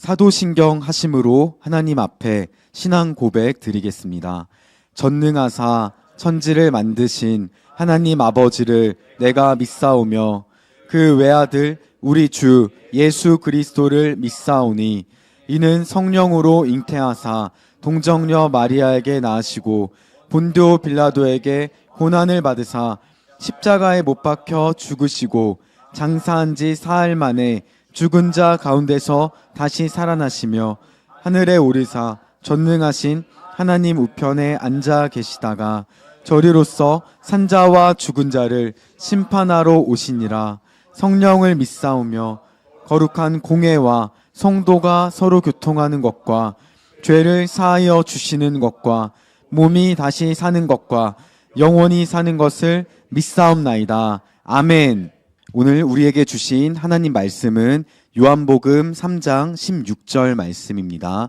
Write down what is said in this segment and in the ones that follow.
사도신경 하심으로 하나님 앞에 신앙 고백 드리겠습니다. 전능하사 천지를 만드신 하나님 아버지를 내가 믿사오며 그 외아들 우리 주 예수 그리스도를 믿사오니 이는 성령으로 잉태하사 동정녀 마리아에게 낳으시고 본디오 빌라도에게 고난을 받으사 십자가에 못 박혀 죽으시고 장사한 지 사흘 만에 죽은 자 가운데서 다시 살아나시며 하늘에 오르사 전능하신 하나님 우편에 앉아 계시다가 저리로서 산자와 죽은 자를 심판하러 오시니라. 성령을 믿사오며 거룩한 공회와 성도가 서로 교통하는 것과 죄를 사하여 주시는 것과 몸이 다시 사는 것과 영원히 사는 것을 믿사옵나이다. 아멘. 오늘 우리에게 주신 하나님 말씀은 요한복음 3장 16절 말씀입니다.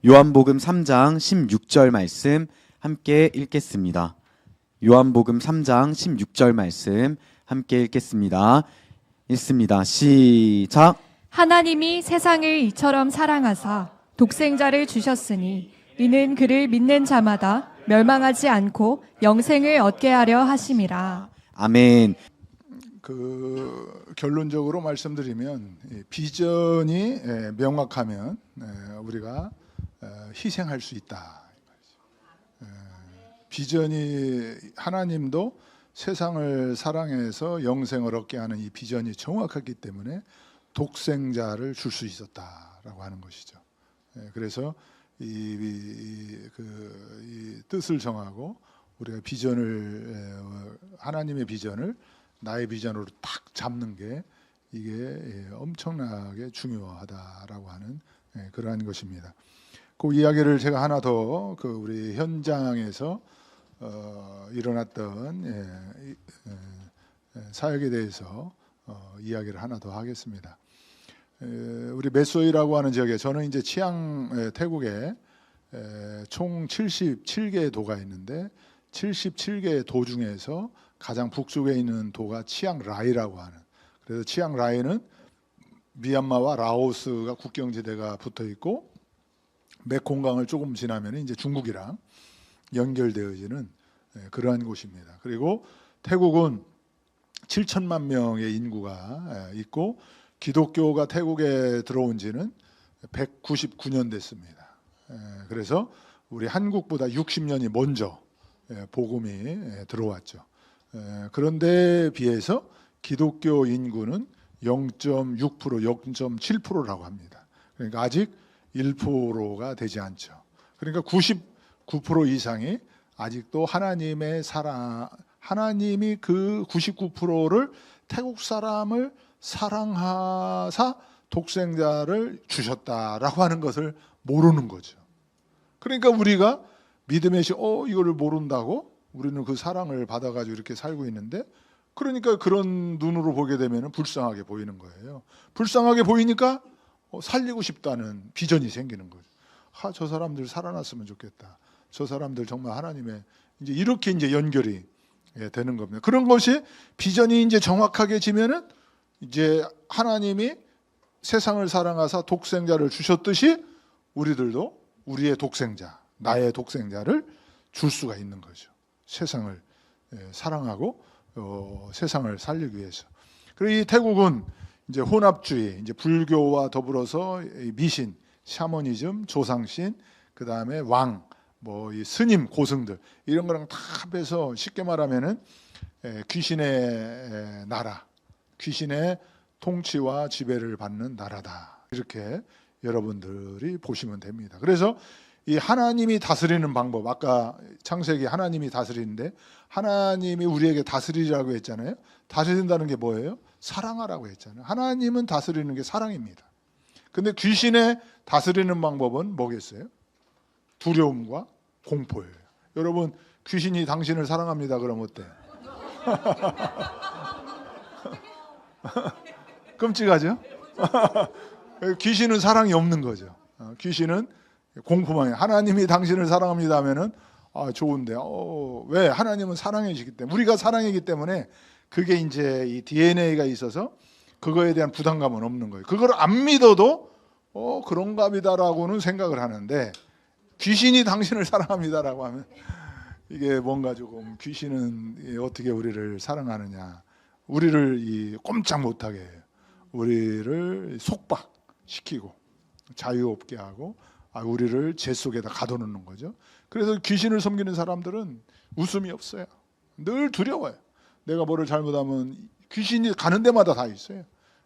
요한복음 3장 16절 말씀 함께 읽겠습니다. 요한복음 3장 16절 말씀 함께 읽겠습니다. 읽습니다. 시작. 하나님이 세상을 이처럼 사랑하사 독생자를 주셨으니 이는 그를 믿는 자마다 멸망하지 않고 영생을 얻게 하려 하심이라. 아멘. 결론적으로 말씀드리면 비전이 명확하면 우리가 희생할 수 있다. 비전이 하나님도 세상을 사랑해서 영생을 얻게 하는 이 비전이 정확하기 때문에 독생자를 줄 수 있었다라고 하는 것이죠. 그래서 이 뜻을 정하고 우리가 하나님의 비전을 나의 비전으로 딱 잡는 게 이게 엄청나게 중요하다라고 하는 그러한 것입니다. 그 이야기를 제가 하나 더 우리 현장에서 일어났던 사역에 대해서 이야기를 하나 더 하겠습니다. 우리 메소이라고 하는 지역에 저는 이제 태국에 총 77개의 도가 있는데 77개의 도 중에서 가장 북쪽에 있는 도가 치앙라이라고 하는, 그래서 치앙라이는 미얀마와 라오스가 국경지대가 붙어 있고 메콩강을 조금 지나면 이제 중국이랑 연결되어지는 그러한 곳입니다. 그리고 태국은 7천만 명의 인구가 있고 기독교가 태국에 들어온 지는 199년 됐습니다. 그래서 우리 한국보다 60년이 먼저 복음이 들어왔죠. 그런데 비해서 기독교 인구는 0.6%, 0.7%라고 합니다. 그러니까 아직 1%가 되지 않죠. 그러니까 99% 이상이 아직도 하나님의 사랑, 하나님이 그 99%를 태국 사람을 사랑하사 독생자를 주셨다라고 하는 것을 모르는 거죠. 그러니까 우리가 믿음의 이거를 모른다고? 우리는 그 사랑을 받아가지고 이렇게 살고 있는데, 그러니까 그런 눈으로 보게 되면 불쌍하게 보이는 거예요. 불쌍하게 보이니까 살리고 싶다는 비전이 생기는 거죠. 저 사람들 살아났으면 좋겠다. 저 사람들 정말 하나님의 이렇게 연결이 되는 겁니다. 그런 것이 비전이 정확하게 지면은 이제 하나님이 세상을 사랑하사 독생자를 주셨듯이 우리들도 우리의 독생자, 나의 독생자를 줄 수가 있는 거죠. 세상을 사랑하고 세상을 살리기 위해서. 그리고 이 태국은 이제 혼합주의, 이제 불교와 더불어서 미신, 샤머니즘, 조상신, 그 다음에 왕, 이 스님, 고승들 이런 거랑 다 합해서 쉽게 말하면은 귀신의 나라, 귀신의 통치와 지배를 받는 나라다. 이렇게 여러분들이 보시면 됩니다. 그래서 이 하나님이 다스리는 방법, 아까 창세기 하나님이 다스리는데 하나님이 우리에게 다스리라고 했잖아요. 다스린다는 게 뭐예요? 사랑하라고 했잖아요. 하나님은 다스리는 게 사랑입니다. 근데 귀신의 다스리는 방법은 뭐겠어요? 두려움과 공포예요. 여러분, 귀신이 당신을 사랑합니다. 그럼 어때? 끔찍하죠? 귀신은 사랑이 없는 거죠. 귀신은 공포만 해요. 하나님이 당신을 사랑합니다 하면은 좋은데 왜? 하나님은 사랑이시기 때문에, 우리가 사랑이기 때문에 그게 이제 이 DNA가 있어서 그거에 대한 부담감은 없는 거예요. 그걸 안 믿어도 그런가 보다라고는 생각을 하는데 귀신이 당신을 사랑합니다라고 하면 이게 뭔가 조금 귀신은 어떻게 우리를 사랑하느냐, 우리를 꼼짝 못하게 해요. 우리를 속박시키고 자유 없게 하고 우리를 죄 속에다 가둬놓는 거죠. 그래서 귀신을 섬기는 사람들은 웃음이 없어요. 늘 두려워요. 내가 뭐를 잘못하면 귀신이 가는 데마다 다 있어요.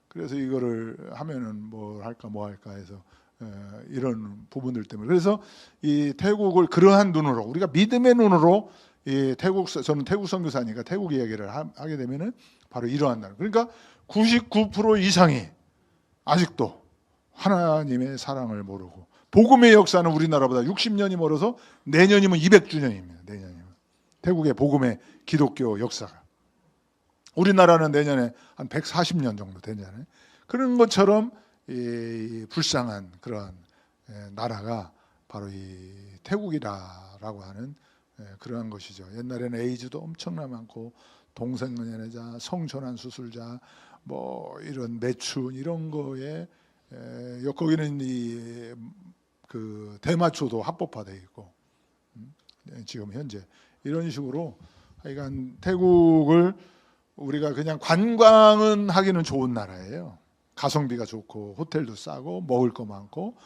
그래서 이거를 하면은 뭐 할까 해서 이런 부분들 때문에, 그래서 이 태국을 그러한 눈으로, 우리가 믿음의 눈으로 저는 태국 선교사니까 태국 이야기를 하게 되면은 바로 이러한 나라. 그러니까 99% 이상이 아직도 하나님의 사랑을 모르고, 복음의 역사는 우리나라보다 60년이 멀어서 내년이면 200주년입니다. 내년이면 태국의 복음의 기독교 역사가, 우리나라는 내년에 한 140년 정도 되잖아요. 그런 것처럼 이 불쌍한 그러한 나라가 바로 이 태국이라고 하는 그러한 것이죠. 옛날에는 에이즈도 엄청나 많고, 동성연애자, 성전환 수술자, 뭐 이런 매춘 이런 거에 거기는 그 대마초도 합법화돼 있고, 지금 현재 이런 식으로 하여간 태국을 우리가 그냥 관광은 하기는 좋은 나라예요. 가성비가 좋고 호텔도 싸고 먹을 거 많고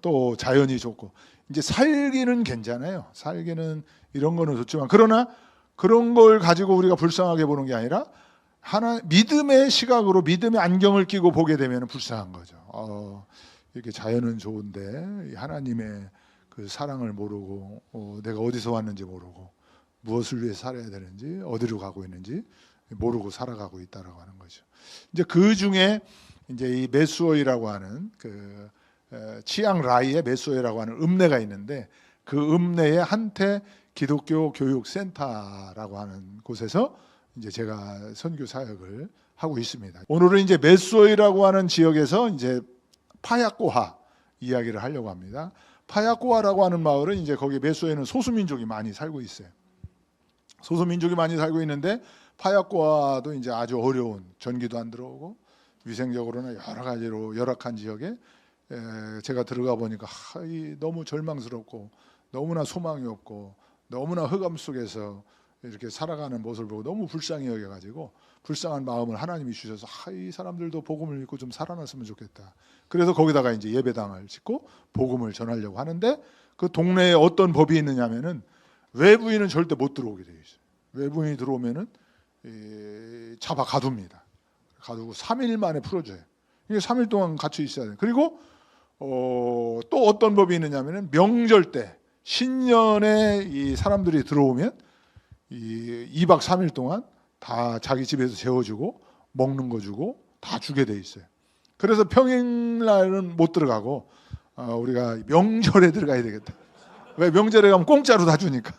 또 자연이 좋고, 이제 살기는 괜찮아요. 살기는 이런 거는 좋지만, 그러나 그런 걸 가지고 우리가 불쌍하게 보는 게 아니라 믿음의 시각으로, 믿음의 안경을 끼고 보게 되면 불쌍한 거죠. 이렇게 자연은 좋은데 하나님의 그 사랑을 모르고, 내가 어디서 왔는지 모르고, 무엇을 위해 살아야 되는지, 어디로 가고 있는지 모르고 살아가고 있다라고 하는 거죠. 이제 그 중에 이제 이 메수어이라고 하는 그 치앙라이의 메수어이라고 하는 읍내가 있는데, 그 읍내의 한태 기독교 교육센터라고 하는 곳에서 이제 제가 선교 사역을 하고 있습니다. 오늘은 이제 메수어이라고 하는 지역에서 이제 파야꼬하 이야기를 하려고 합니다. 파야꼬하라고 하는 마을은 이제 거기 메수어에는 소수민족이 많이 살고 있어요. 소수민족이 많이 살고 있는데, 파야꼬하도 이제 아주 어려운, 전기도 안 들어오고 위생적으로나 여러 가지로 열악한 지역에 제가 들어가 보니까 너무 절망스럽고 너무나 소망이 없고 너무나 흑암 속에서 이렇게 살아가는 모습을 보고 너무 불쌍히 여겨가지고, 불쌍한 마음을 하나님이 주셔서 이 사람들도 복음을 믿고 좀 살아났으면 좋겠다. 그래서 거기다가 이제 예배당을 짓고 복음을 전하려고 하는데, 그 동네에 어떤 법이 있느냐면은 외부인은 절대 못 들어오게 되어 있어요. 외부인이 들어오면은 잡아 가둡니다. 가두고 3일 만에 풀어줘요. 이게 3일 동안 갇혀 있어야 돼요. 그리고 또 어떤 법이 있느냐면은 명절 때, 신년에 이 사람들이 들어오면 2박 3일 동안 다 자기 집에서 재워주고 먹는 거 주고 다 주게 돼 있어요. 그래서 평일날은 못 들어가고 우리가 명절에 들어가야 되겠다. 왜? 명절에 가면 공짜로 다 주니까.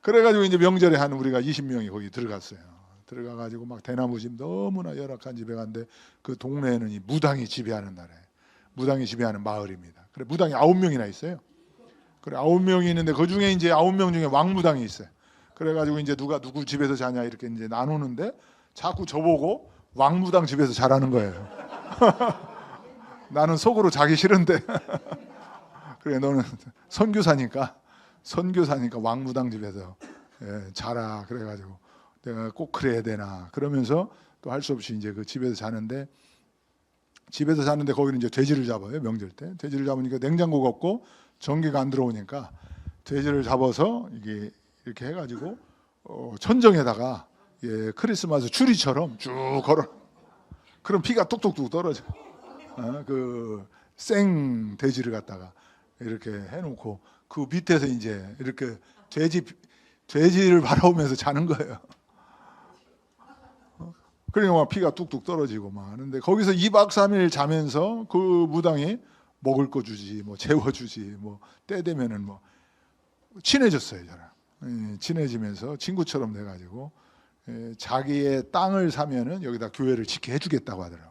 그래가지고 이제 명절에 한 우리가 20명이 거기 들어갔어요. 들어가가지고 막 대나무집 너무나 열악한 집에 갔는데, 그 동네에는 이 무당이 지배하는 나라예요. 무당이 지배하는 마을입니다. 그래, 무당이 9명이나 있어요. 그래, 9명이 있는데 그 중에 이제 9명 중에 왕무당이 있어요. 그래가지고 이제 누가 누구 집에서 자냐 이렇게 이제 나누는데, 자꾸 저보고 왕무당 집에서 자라는 거예요. 나는 속으로 자기 싫은데 그래, 너는 선교사니까 왕무당 집에서 자라. 그래가지고 내가 꼭 그래야 되나 그러면서 또 할 수 없이 이제 그 집에서 자는데 거기는 이제 돼지를 잡아요. 명절 때 돼지를 잡으니까 냉장고가 없고 전기가 안 들어오니까 돼지를 잡아서 이게 이렇게 해가지고 천정에다가 크리스마스 추리처럼 쭉 걸어. 그럼 피가 뚝뚝뚝 떨어져. 그 생 돼지를 갖다가 이렇게 해놓고 그 밑에서 이제 이렇게 돼지를 바라보면서 자는 거예요. 그러니까 막 피가 뚝뚝 떨어지고 막 하는데, 거기서 2박 3일 자면서 그 무당이 먹을 거 주지, 뭐 재워주지, 뭐 때 되면은 뭐 친해졌어요, 저랑. 친해지면서 친구처럼 돼가지고 자기의 땅을 사면은 여기다 교회를 짓게 해주겠다고 하더라고.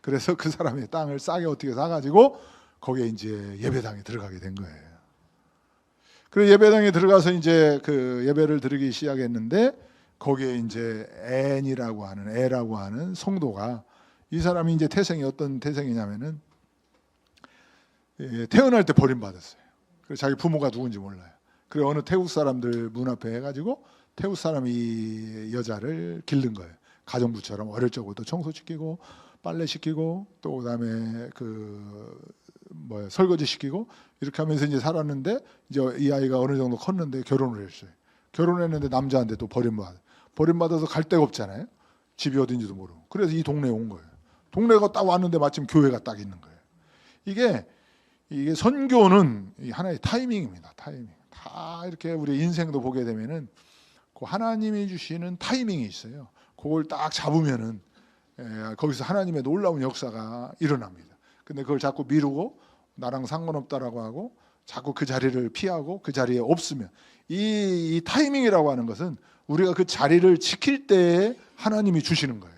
그래서 그 사람의 땅을 싸게 어떻게 사가지고 거기에 이제 예배당에 들어가게 된 거예요. 그래서 예배당에 들어가서 이제 그 예배를 드리기 시작했는데, 거기에 이제 애라고 하는 성도가, 이 사람이 이제 태생이 어떤 태생이냐면은 태어날 때 버림받았어요. 그래서 자기 부모가 누군지 몰라요. 그래 어느 태국 사람들 문 앞에 해가지고 태국 사람이 이 여자를 기른 거예요. 가정부처럼 어릴 적부터 청소시키고 빨래시키고 또 그다음에 설거지 시키고 이렇게 하면서 이제 살았는데 이제 이 아이가 어느 정도 컸는데 결혼을 했어요. 결혼했는데 남자한테 또 버림받아서 갈 데가 없잖아요. 집이 어딘지도 모르고. 그래서 이 동네에 온 거예요. 동네가 딱 왔는데 마침 교회가 딱 있는 거예요. 이게 선교는 하나의 타이밍입니다. 타이밍. 다 이렇게 우리 인생도 보게 되면은 그 하나님이 주시는 타이밍이 있어요. 그걸 딱 잡으면은 거기서 하나님의 놀라운 역사가 일어납니다. 근데 그걸 자꾸 미루고 나랑 상관없다라고 하고 자꾸 그 자리를 피하고 그 자리에 없으면 이 타이밍이라고 하는 것은 우리가 그 자리를 지킬 때에 하나님이 주시는 거예요.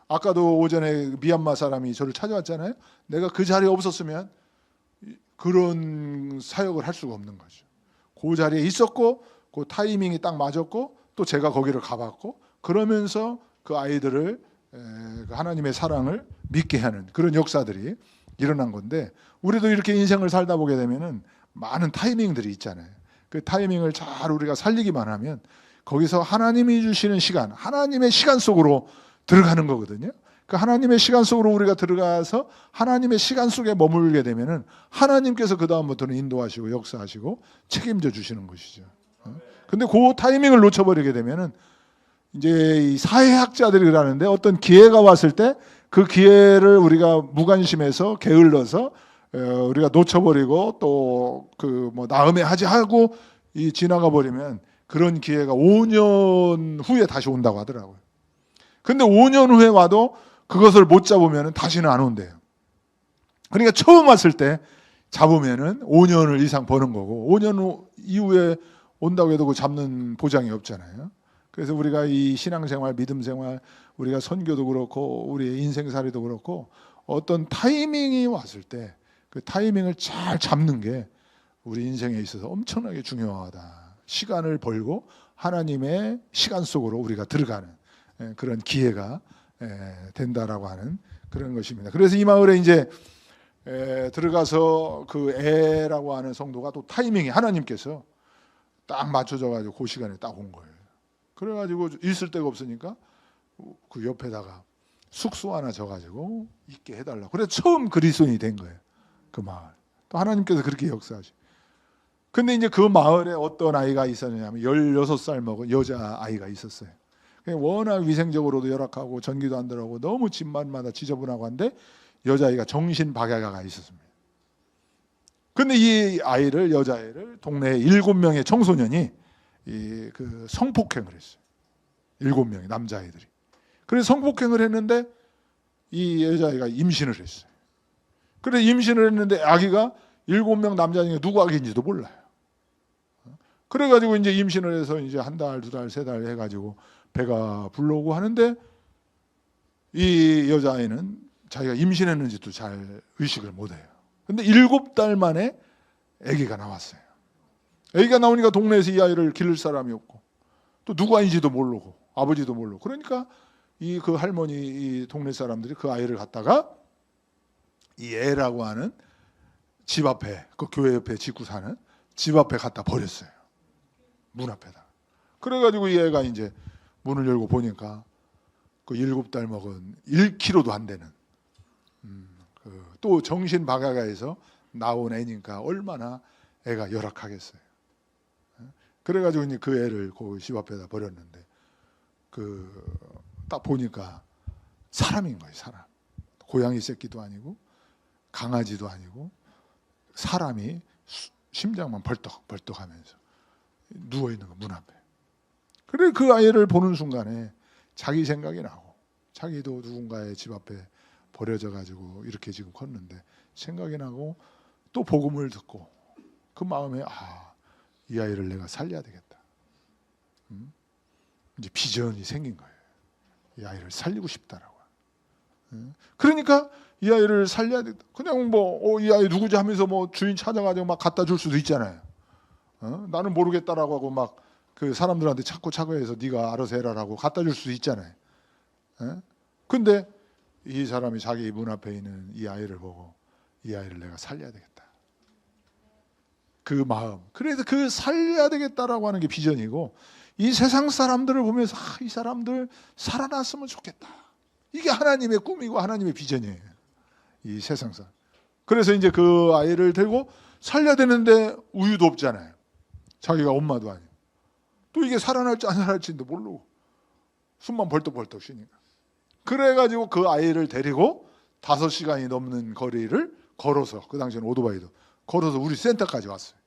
아까도 오전에 미얀마 사람이 저를 찾아왔잖아요. 내가 그 자리에 없었으면 그런 사역을 할 수가 없는 거죠. 그 자리에 있었고 그 타이밍이 딱 맞았고 또 제가 거기를 가봤고 그러면서 그 아이들을 하나님의 사랑을 믿게 하는 그런 역사들이 일어난 건데 우리도 이렇게 인생을 살다 보게 되면은 많은 타이밍들이 있잖아요. 그 타이밍을 잘 우리가 살리기만 하면 거기서 하나님이 주시는 시간, 하나님의 시간 속으로 들어가는 거거든요. 그 하나님의 시간 속으로 우리가 들어가서 하나님의 시간 속에 머물게 되면은 하나님께서 그 다음부터는 인도하시고 역사하시고 책임져 주시는 것이죠. 근데 그 타이밍을 놓쳐버리게 되면은 이제 이 사회학자들이 그러는데 어떤 기회가 왔을 때 그 기회를 우리가 무관심해서 게을러서 우리가 놓쳐버리고 또 다음에 하지 하고 지나가 버리면 그런 기회가 5년 후에 다시 온다고 하더라고요. 근데 5년 후에 와도 그것을 못 잡으면 다시는 안 온대요. 그러니까 처음 왔을 때 잡으면은 5년을 이상 버는 거고 5년 이후에 온다고 해도 그 잡는 보장이 없잖아요. 그래서 우리가 이 신앙생활, 믿음생활, 우리가 선교도 그렇고 우리의 인생살이도 그렇고 어떤 타이밍이 왔을 때 그 타이밍을 잘 잡는 게 우리 인생에 있어서 엄청나게 중요하다. 시간을 벌고 하나님의 시간 속으로 우리가 들어가는 그런 기회가 된다라고 하는 그런 것입니다. 그래서 이 마을에 이제 들어가서 그 애라고 하는 성도가 또 타이밍이 하나님께서 딱 맞춰져 가지고 그 시간에 딱 온 거예요. 그래 가지고 있을 데가 없으니까 그 옆에다가 숙소 하나 줘 가지고 있게 해 달라고. 그래서 처음 그리스도인이 된 거예요. 그 마을. 또 하나님께서 그렇게 역사하시. 근데 이제 그 마을에 어떤 아이가 있었냐면 16살 먹은 여자 아이가 있었어요. 워낙 위생적으로도 열악하고 전기도 안 들어오고 너무 집만마다 지저분하고 한데 여자아이가 정신박약아가 있었습니다. 근데 이 아이를 여자아이를 동네에 7명의 청소년이 그 성폭행을 했어요. 7명의 남자아이들이. 그래서 성폭행을 했는데 이 여자아이가 임신을 했어요. 그래 임신을 했는데 아기가 7명 남자 중에 누구 아기인지도 몰라요. 그래가지고 이제 임신을 해서 이제 한 달, 2달, 3달 해가지고 배가 불러오고 하는데 이 여자아이는 자기가 임신했는지도 잘 의식을 못해요. 근데 7달 만에 아기가 나왔어요. 아기가 나오니까 동네에서 이 아이를 기를 사람이 없고 또 누구 아이인지도 모르고 아버지도 모르고 그러니까 그 할머니 이 동네 사람들이 그 아이를 갖다가 이 애라고 하는 집 앞에 그 교회 옆에 짓고 사는 집 앞에 갖다 버렸어요. 문 앞에다. 그래가지고 이 애가 이제 문을 열고 보니까 그 7달 먹은 1kg도 안 되는 또 정신박약아에서 나온 애니까 얼마나 애가 열악하겠어요. 그래가지고 이제 그 애를 그 집 앞에다 버렸는데 딱 보니까 사람인 거예요. 사람. 고양이 새끼도 아니고 강아지도 아니고 사람이 심장만 벌떡벌떡하면서 누워 있는 거 문 앞에. 그래 그 아이를 보는 순간에 자기 생각이 나고 자기도 누군가의 집 앞에 버려져 가지고 이렇게 지금 컸는데 생각이 나고 또 복음을 듣고 그 마음에 이 아이를 내가 살려야 되겠다. 이제 비전이 생긴 거예요. 이 아이를 살리고 싶다라고. 그러니까 이 아이를 살려야 돼. 그냥 이 아이 누구지 하면서 주인 찾아가지고 막 갖다 줄 수도 있잖아요. 나는 모르겠다라고 하고 막 그 사람들한테 자꾸 차고해서 네가 알아서 해라라고 갖다 줄 수도 있잖아요. 근데 이 사람이 자기 문 앞에 있는 이 아이를 보고 이 아이를 내가 살려야 되겠다. 그 마음. 그래서 그 살려야 되겠다라고 하는 게 비전이고, 이 세상 사람들을 보면서 이 사람들 살아났으면 좋겠다. 이게 하나님의 꿈이고 하나님의 비전이에요. 이 세상 사람. 그래서 이제 그 아이를 데리고 살려야 되는데 우유도 없잖아요. 자기가 엄마도 아니고. 또 이게 살아날지 안 살아날지도 모르고 숨만 벌떡벌떡 쉬니까. 그래가지고 그 아이를 데리고 5시간이 넘는 거리를 걸어서, 그 당시에는 오토바이도 걸어서 우리 센터까지 왔어요.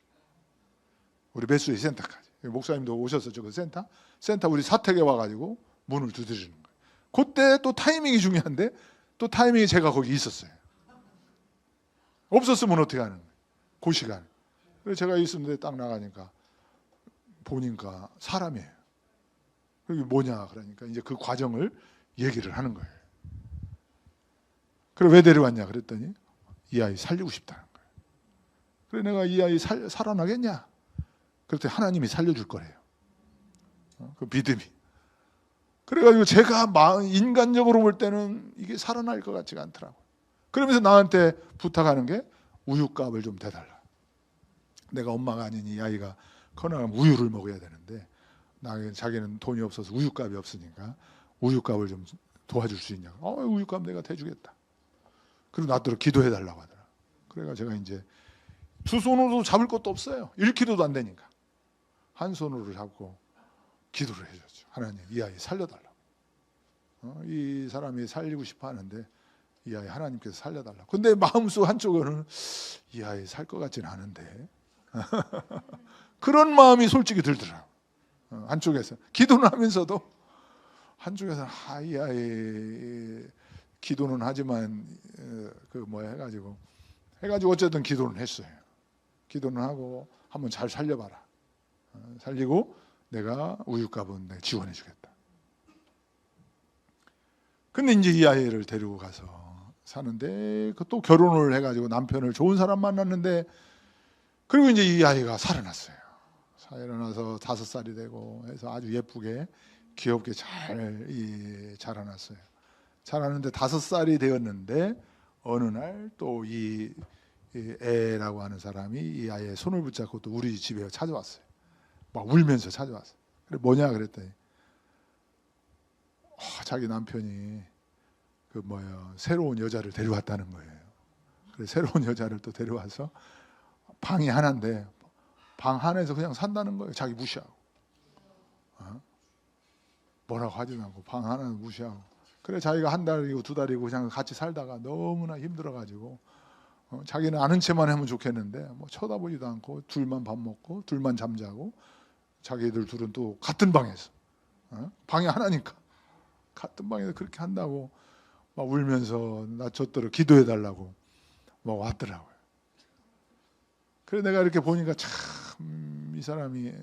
우리 배수의 센터까지. 목사님도 오셨었죠. 그 센터 우리 사택에 와가지고 문을 두드리는 거예요. 그때 또 타이밍이 중요한데, 또 타이밍이 제가 거기 있었어요. 없었으면 어떻게 하는 거예요, 그 시간. 그래서 제가 있었는데 딱 나가니까 보니까 사람이에요. 그게 뭐냐 그러니까 이제 그 과정을 얘기를 하는 거예요. 그래 왜 데려왔냐 그랬더니 이 아이 살리고 싶다는 거예요. 그래 내가 이 아이 살아나겠냐? 그랬더니 하나님이 살려줄 거래요. 그 믿음이. 그래가지고 제가 인간적으로 볼 때는 이게 살아날 것 같지가 않더라고요. 그러면서 나한테 부탁하는 게 우유값을 좀 대달라. 내가 엄마가 아닌 이 아이가 커나가면 우유를 먹어야 되는데 자기는 돈이 없어서 우유값이 없으니까 우유값을 좀 도와줄 수 있냐고. 우유값 내가 대주겠다. 그리고 나더러 기도해달라고 하더라. 그래가 제가 이제 두 손으로 잡을 것도 없어요. 1kg도 안 되니까 한 손으로 잡고 기도를 해줬죠. 하나님 이 아이 살려달라고. 이 사람이 살리고 싶어 하는데 이 아이 하나님께서 살려달라고. 근데 마음속 한쪽으로는 이 아이 살 것 같지는 않은데 그런 마음이 솔직히 들더라고요. 한쪽에서 기도는 하면서도 한쪽에서는 이 아이 기도는 하지만 해가지고 어쨌든 기도는 했어요. 기도는 하고 한번 잘 살려봐라. 살리고 내가 우유값은 내가 지원해 주겠다. 근데 이제 이 아이를 데리고 가서 사는데 또 결혼을 해가지고 남편을 좋은 사람 만났는데, 그리고 이제 이 아이가 살아났어요. 살아나서 5살이 되고 해서 아주 예쁘게 귀엽게 잘 자라났어요. 자라는데 5살이 되었는데 어느 날 또 이 애라고 하는 사람이 이 아이의 손을 붙잡고 또 우리 집에 찾아왔어요. 막 울면서 찾아왔어요. 그래 뭐냐 그랬더니 자기 남편이 새로운 여자를 데려왔다는 거예요. 그래 새로운 여자를 또 데려와서 방이 하나인데 방 하나에서 그냥 산다는 거예요. 자기 무시하고. 뭐라고 하지도 않고 방 하나는 무시하고. 그래 자기가 1달이고 2달이고 그냥 같이 살다가 너무나 힘들어가지고 자기는 아는 체만 하면 좋겠는데 쳐다보지도 않고 둘만 밥 먹고 둘만 잠자고, 자기들 둘은 또 같은 방에서 방이 하나니까 같은 방에서 그렇게 한다고 막 울면서 나 저더러 기도해달라고 막 왔더라고요. 그래 내가 이렇게 보니까 참 이 사람이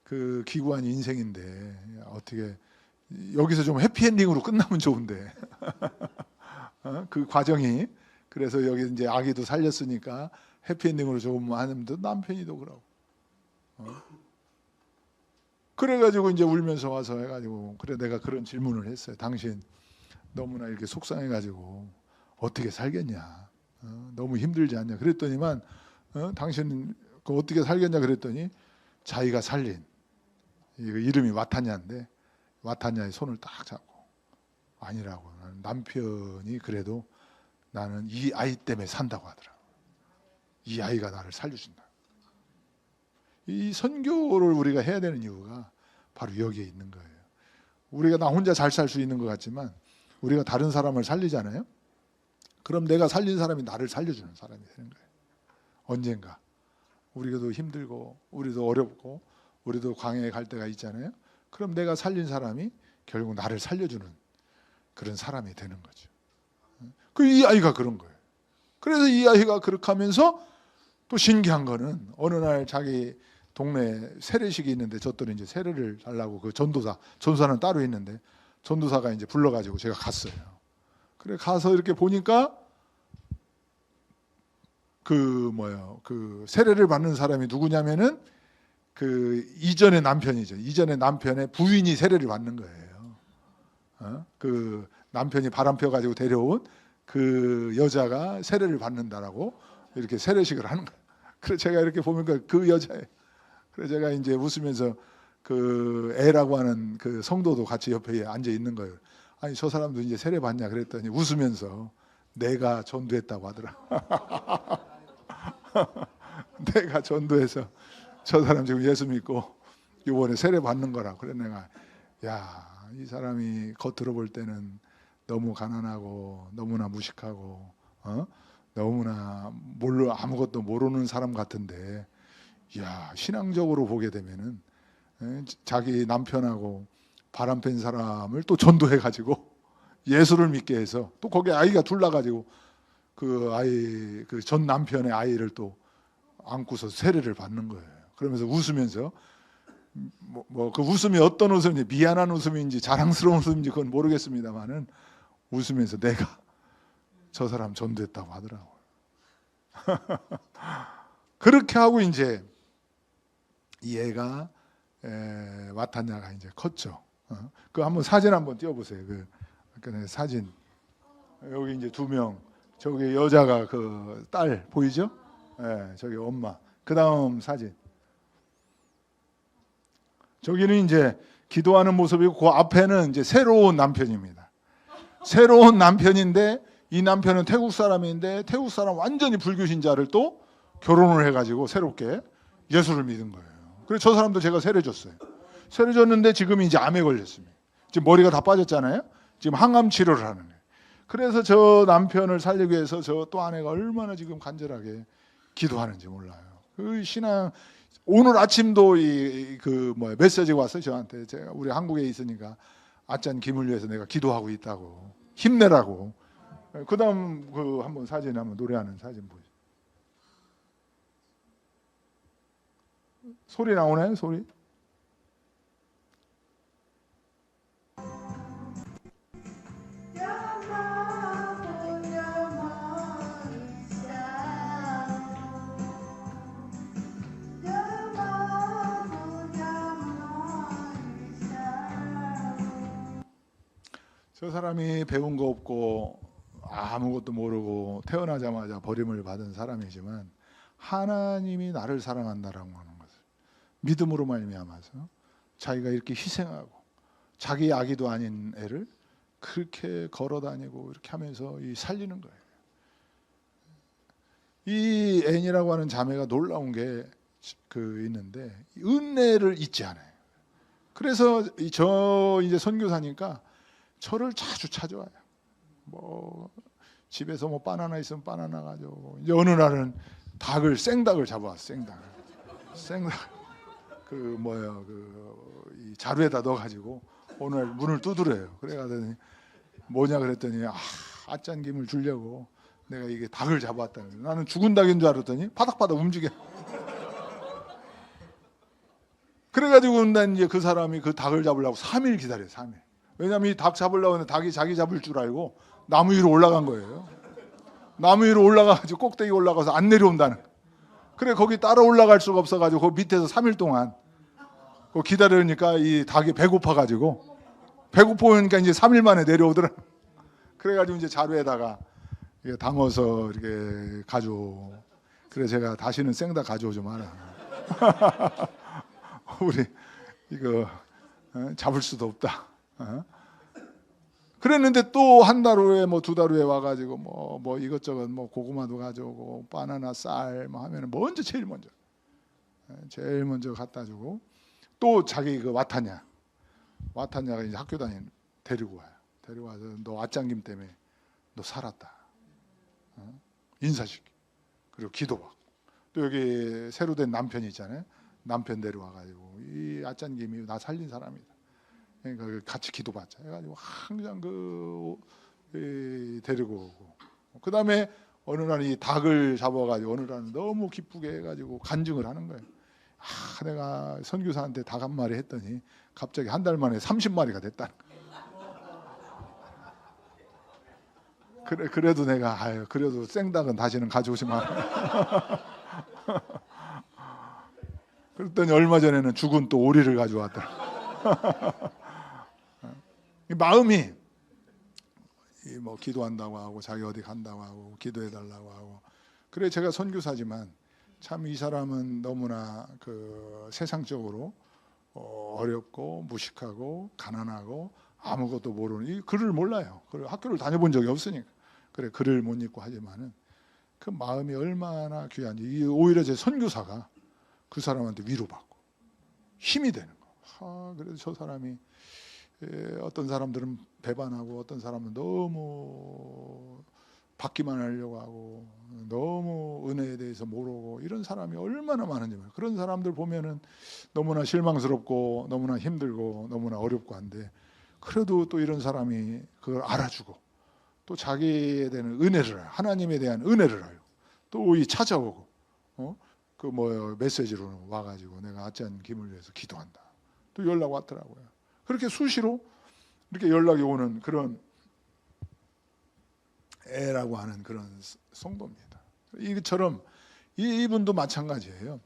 그 기구한 인생인데 어떻게 여기서 좀 해피엔딩으로 끝나면 좋은데 그 과정이. 그래서 여기 이제 아기도 살렸으니까 해피엔딩으로 조금 하면 남편이도 그러고. 그래가지고 이제 울면서 와서 해가지고 그래 내가 그런 질문을 했어요. 당신 너무나 이렇게 속상해가지고 어떻게 살겠냐? 너무 힘들지 않냐? 그랬더니만 당신 어떻게 살겠냐 그랬더니 자기가 살린 이름이 와타냐인데 와타냐의 손을 딱 잡고 아니라고, 나는 남편이 그래도 나는 이 아이 때문에 산다고 하더라고. 이 아이가 나를 살려준다. 이 선교를 우리가 해야 되는 이유가 바로 여기에 있는 거예요. 우리가 나 혼자 잘 살 수 있는 것 같지만 우리가 다른 사람을 살리잖아요. 그럼 내가 살린 사람이 나를 살려주는 사람이 되는 거예요. 언젠가 우리도 힘들고 우리도 어렵고 우리도 광야에 갈 때가 있잖아요. 그럼 내가 살린 사람이 결국 나를 살려주는 그런 사람이 되는 거죠. 이 아이가 그런 거예요. 그래서 이 아이가 그렇게 하면서 또 신기한 거는 어느 날 자기 동네에 세례식이 있는데 저들은 이제 세례를 달라고 그 전도사는 따로 있는데 전도사가 이제 불러가지고 제가 갔어요. 그래 가서 이렇게 보니까 그 세례를 받는 사람이 누구냐면은 그 이전의 남편이죠. 이전의 남편의 부인이 세례를 받는 거예요. 그 남편이 바람 펴가지고 데려온 그 여자가 세례를 받는다라고 이렇게 세례식을 하는 거예요. 그래 제가 이렇게 보니까 그 여자예요. 그래 제가 이제 웃으면서 그 애라고 하는 그 성도도 같이 옆에 앉아 있는 거예요. 아니 저 사람도 이제 세례 받냐 그랬더니 웃으면서 내가 전도했다고 하더라. 내가 전도해서 저 사람 지금 예수 믿고 이번에 세례 받는 거라. 그래 내가 야 이 사람이 겉으로 볼 때는 너무 가난하고 너무나 무식하고 너무나 아무것도 모르는 사람 같은데 야 신앙적으로 보게 되면은 자기 남편하고 바람 핀 사람을 또 전도해 가지고 예수를 믿게 해서 또 거기에 아이가 둘 나가지고 그 아이 그 전 남편의 아이를 또 안고서 세례를 받는 거예요. 그러면서 웃으면서 그 웃음이 어떤 웃음인지 미안한 웃음인지 자랑스러운 웃음인지 그건 모르겠습니다만은 웃으면서 내가 저 사람 전도했다고 하더라고요. 그렇게 하고 이제 이 애가 와타냐가 이제 컸죠. 그 한번 사진 한번 띄워보세요. 그 아까 사진 여기 이제 2명 저기 여자가 그 딸 보이죠? 저기 엄마. 그 다음 사진. 저기는 이제 기도하는 모습이고 그 앞에는 이제 새로운 남편입니다. 새로운 남편인데 이 남편은 태국 사람인데 태국 사람 완전히 불교 신자를 또 결혼을 해가지고 새롭게 예수를 믿은 거예요. 그래서 저 사람도 제가 세례 줬어요. 세례 줬는데 지금 이제 암에 걸렸습니다. 지금 머리가 다 빠졌잖아요. 지금 항암 치료를 하는 거예요. 그래서 저 남편을 살리기 위해서 저 또 아내가 얼마나 지금 간절하게 기도하는지 몰라요. 그 신앙 오늘 아침도 메시지가 왔어요 저한테. 제가 우리 한국에 있으니까 아짠 김을 위해서 내가 기도하고 있다고 힘내라고. 그다음 그 한번 사진 한번 노래하는 사진 보세요. 소리 나오나요 소리? 저 사람이 배운 거 없고 아무것도 모르고 태어나자마자 버림을 받은 사람이지만 하나님이 나를 사랑한다라고 하는 것을 믿음으로 말미암아서 자기가 이렇게 희생하고 자기 아기도 아닌 애를 그렇게 걸어다니고 이렇게 하면서 살리는 거예요. 이 앤이라고 하는 자매가 놀라운 게 있는데 은혜를 잊지 않아요. 그래서 저 이제 선교사니까 저를 자주 찾아와요. 집에서 바나나 있으면 바나나 가지고 이제 어느 날은 생닭을 잡아왔어. 생닭 이 자루에다 넣어가지고 오늘 문을 두드려요. 그래가더니 뭐냐 그랬더니 아짠 김을 주려고 내가 이게 닭을 잡아왔다는 거예요. 나는 죽은 닭인 줄 알았더니 바닥바닥 움직여. 그래가지고 난 이제 그 사람이 그 닭을 잡으려고 3일 기다려요. 3일. 왜냐하면 이 닭 잡으려고 하는데 닭이 자기 잡을 줄 알고 나무 위로 올라간 거예요. 나무 위로 올라가가지고 꼭대기 올라가서 안 내려온다는. 그래 거기 따라 올라갈 수가 없어가지고 그 밑에서 3일 동안 기다리니까 이 닭이 배고파가지고 배고프니까 이제 3일 만에 내려오더라. 그래가지고 이제 자루에다가 담아서 이렇게 가져. 그래 제가 다시는 생닭 가져오지 마라. 우리 이거 잡을 수도 없다. 그랬는데 또 한 달 후에 2달 후에 와가지고 이것저것 고구마도 가져오고 바나나 쌀 하면은 제일 먼저 갖다 주고 또 자기 그 와타냐가 이제 학교 데리고 와요. 데리고 와서 너 아짱김 때문에 너 살았다. 인사시키. 그리고 기도받고 또 여기 새로 된 남편이 있잖아요. 남편 데려와가지고 이 아짱김이 나 살린 사람이다. 그러니까 같이 기도받자 해가지고 항상 데리고 오고 그 다음에 어느 날 이 닭을 잡아가지고 어느 날 너무 기쁘게 해가지고 간증을 하는 거예요. 내가 선교사한테 닭 한 마리 했더니 갑자기 한 달 만에 30마리가 됐다. 그래도 내가 그래도 생닭은 다시는 가져오지 마라. 그랬더니 얼마 전에는 죽은 또 오리를 가져왔더라. 마음이 기도한다고 하고 자기 어디 간다고 하고 기도해 달라고 하고 그래 제가 선교사지만 참 이 사람은 너무나 그 세상적으로 어렵고 무식하고 가난하고 아무것도 모르는, 이 글을 몰라요. 학교를 다녀본 적이 없으니까. 그래, 글을 못 읽고 하지만은 그 마음이 얼마나 귀한지. 오히려 제 선교사가 그 사람한테 위로받고 힘이 되는 거. 그래서 저 사람이, 어떤 사람들은 배반하고 어떤 사람은 너무 받기만 하려고 하고 너무 은혜에 대해서 모르고, 이런 사람이 얼마나 많은지 말이에요. 그런 사람들 보면은 너무나 실망스럽고 너무나 힘들고 너무나 어렵고 한데, 그래도 또 이런 사람이 그걸 알아주고 또 자기에 대한 은혜를 알고, 하나님에 대한 은혜를 알고 또 이 찾아오고, 그 메시지로 와가지고 내가 아짠 김을 위해서 기도한다, 또 연락 왔더라고요. 그렇게 수시로 이렇게 연락이 오는 그런 애라고 하는 그런 성도입니다. 이처럼 이분도 마찬가지예요.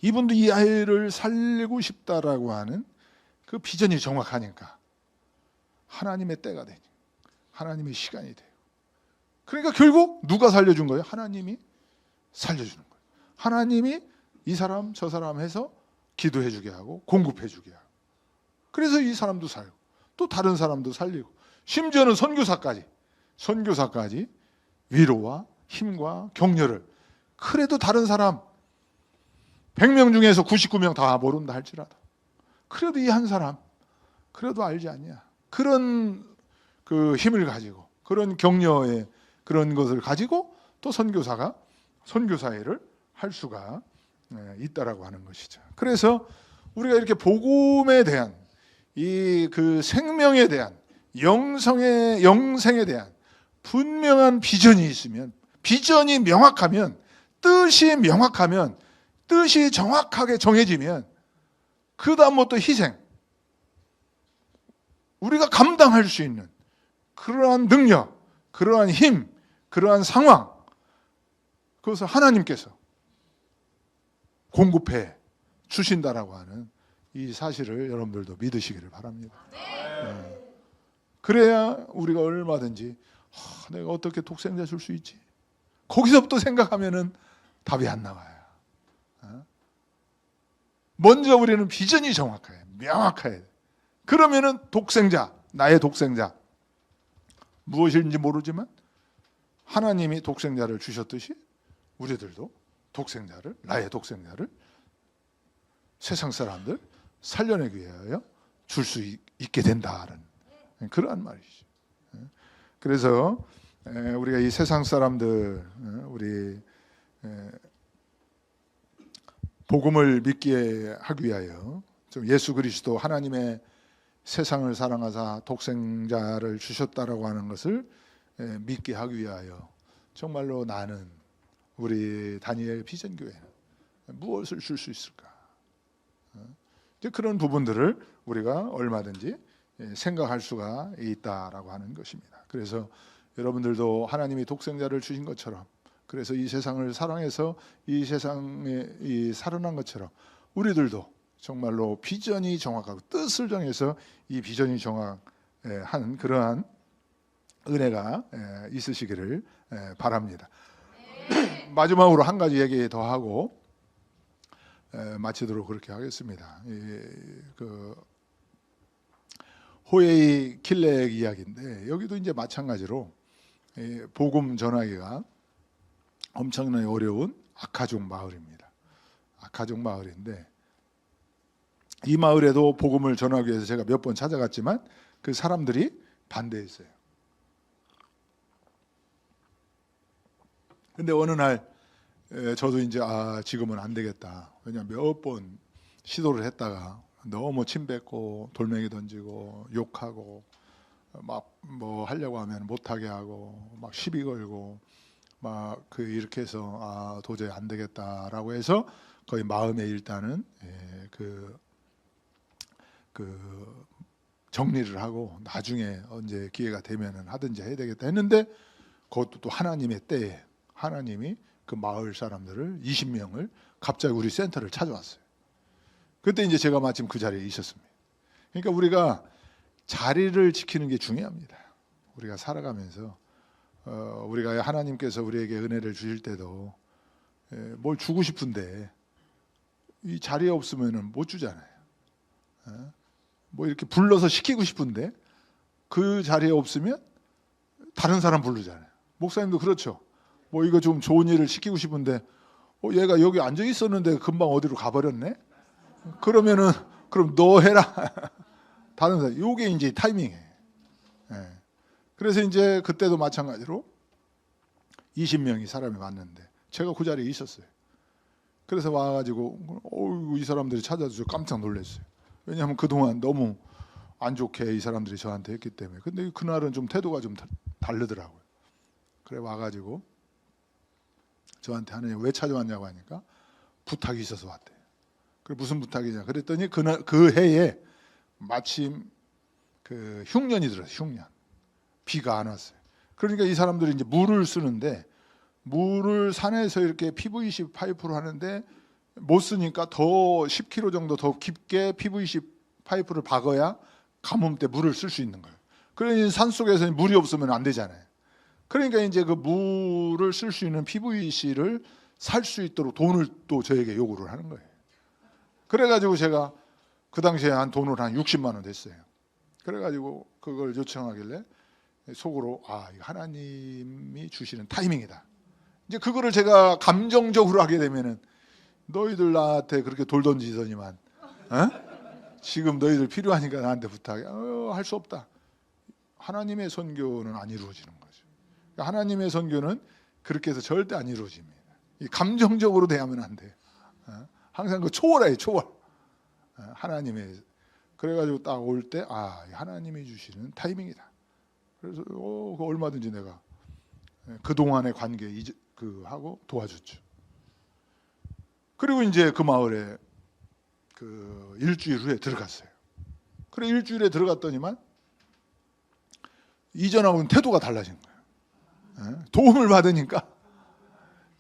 이분도 이 아이를 살리고 싶다라고 하는 그 비전이 정확하니까 하나님의 때가 되니, 하나님의 시간이 돼요. 그러니까 결국 누가 살려준 거예요? 하나님이 살려주는 거예요. 하나님이 이 사람 저 사람 해서 기도해 주게 하고 공급해 주게 하고, 그래서 이 사람도 살고 또 다른 사람도 살리고, 심지어는 선교사까지 위로와 힘과 격려를. 그래도 다른 사람 100명 중에서 99명 다 모른다 할지라도 그래도 이 한 사람 그래도 알지 않냐, 그런 그 힘을 가지고, 그런 격려의 그런 것을 가지고 또 선교사 일을 할 수가 있다라고 하는 것이죠. 그래서 우리가 이렇게 복음에 대한 이 그 생명에 대한 영생에 대한 분명한 비전이 있으면, 비전이 명확하면, 뜻이 명확하면, 뜻이 정확하게 정해지면, 그 다음부터 희생, 우리가 감당할 수 있는 그러한 능력, 그러한 힘, 그러한 상황, 그것을 하나님께서 공급해 주신다라고 하는 이 사실을 여러분들도 믿으시기를 바랍니다. 그래야 우리가 얼마든지 내가 어떻게 독생자 줄 수 있지? 거기서부터 생각하면은 답이 안 나와요. 먼저 우리는 비전이 정확해요. 명확해요. 그러면은 독생자, 나의 독생자, 무엇인지 모르지만 하나님이 독생자를 주셨듯이 우리들도 나의 독생자를 세상 사람들 살려내기 위하여 줄 수 있게 된다는 그러한 말이죠. 그래서 우리가 이 세상 사람들, 우리 복음을 믿게 하기 위하여 좀 예수 그리스도 하나님의 세상을 사랑하사 독생자를 주셨다라고 하는 것을 믿게 하기 위하여 정말로 나는, 우리 다니엘 비전교회는 무엇을 줄 수 있을까? 이제 그런 부분들을 우리가 얼마든지 생각할 수가 있다라고 하는 것입니다. 그래서 여러분들도 하나님이 독생자를 주신 것처럼, 그래서 이 세상을 사랑해서 이 세상에 살아난 것처럼 우리들도 정말로 비전이 정확하고 뜻을 정해서 이 비전이 정확한 그러한 은혜가 있으시기를 바랍니다. 마지막으로 한 가지 얘기 더 하고 마치도록 그렇게 하겠습니다. 그 호에이 킬렉 이야기인데, 여기도 이제 마찬가지로 복음 전하기가 엄청나게 어려운 아카족 마을입니다. 아카족 마을인데, 이 마을에도 복음을 전하기 위해서 제가 몇 번 찾아갔지만 그 사람들이 반대했어요. 근데 어느 날 저도 이제 지금은 안 되겠다. 왜냐하면 몇 번 시도를 했다가 너무 침 뱉고 돌멩이 던지고 욕하고 막 뭐 하려고 하면 못하게 하고 막 시비 걸고 막 이렇게 해서 도저히 안 되겠다라고 해서 거의 마음에 일단은 그 정리를 하고 나중에 언제 기회가 되면은 하든지 해야 되겠다 했는데, 그것도 또 하나님의 때에 하나님이 그 마을 사람들을 20명을 갑자기 우리 센터를 찾아왔어요. 그때 이제 제가 마침 그 자리에 있었습니다. 그러니까 우리가 자리를 지키는 게 중요합니다. 우리가 살아가면서 우리가 하나님께서 우리에게 은혜를 주실 때도 뭘 주고 싶은데 이 자리에 없으면은 못 주잖아요. 뭐 이렇게 불러서 시키고 싶은데 그 자리에 없으면 다른 사람 부르잖아요. 목사님도 그렇죠. 뭐 이거 좀 좋은 일을 시키고 싶은데 얘가 여기 앉아 있었는데 금방 어디로 가버렸네. 그러면은 그럼 너 해라. 다른 사람. 요게 이제 타이밍이에요. 그래서 이제 그때도 마찬가지로 20명이 사람이 왔는데 제가 그 자리에 있었어요. 그래서 와가지고 이 사람들이 찾아줘서 깜짝 놀랐어요. 왜냐하면 그동안 너무 안 좋게 이 사람들이 저한테 했기 때문에. 근데 그날은 좀 태도가 좀 다르더라고요. 그래 와가지고 저한테 하느님 왜 찾아왔냐고 하니까 부탁이 있어서 왔대요. 그래 무슨 부탁이냐 그랬더니 그 해에 마침 그 흉년이 들었어요. 흉년. 비가 안 왔어요. 그러니까 이 사람들이 이제 물을 쓰는데 물을 산에서 이렇게 PVC 파이프로 하는데 못 쓰니까 더 10km 정도 더 깊게 PVC 파이프를 박아야 가뭄 때 물을 쓸 수 있는 거예요. 그러니 산속에서 물이 없으면 안 되잖아요. 그러니까 이제 그 물을 쓸 수 있는 PVC를 살 수 있도록 돈을 또 저에게 요구를 하는 거예요. 그래가지고 제가 그 당시에 돈을 한 60만 원 됐어요. 그래가지고 그걸 요청하길래 속으로 이거 하나님이 주시는 타이밍이다. 이제 그거를 제가 감정적으로 하게 되면은 너희들 나한테 그렇게 돌 던지더니만 지금 너희들 필요하니까 나한테 부탁해. 할 수 없다. 하나님의 선교는 안 이루어지는 거죠. 하나님의 선교는 그렇게 해서 절대 안 이루어집니다. 이 감정적으로 대하면 안 돼요. 항상 그 초월해요. 초월. 하나님의. 그래가지고 딱 올 때 하나님이 주시는 타이밍이다. 그래서 얼마든지 내가 그동안의 관계 하고 도와줬죠. 그리고 이제 그 마을에 그 일주일 후에 들어갔어요. 그래 일주일에 들어갔더니만 이전하고는 태도가 달라진 거예요. 도움을 받으니까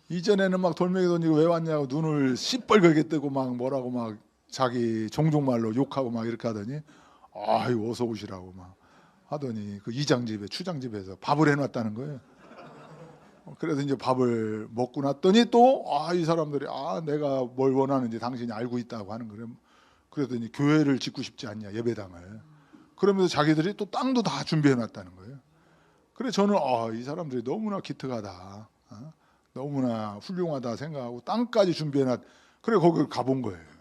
이전에는 막 돌멩이 던지고 왜 왔냐고 눈을 시뻘겋게 뜨고 막 뭐라고 막 자기 종족말로 욕하고 막 이렇게 하더니 어서 오시라고 막 하더니 그 이장집에 추장집에서 밥을 해놨다는 거예요. 그래서 이제 밥을 먹고 났더니 또 이 사람들이 내가 뭘 원하는지 당신이 알고 있다고 하는 거예요. 그러더니 교회를 짓고 싶지 않냐 예배당을. 그러면서 자기들이 또 땅도 다 준비해놨다는 거예요. 그래 저는 이 사람들이 너무나 기특하다, 너무나 훌륭하다 생각하고 땅까지 준비해놨. 그래 거기 가본 거예요.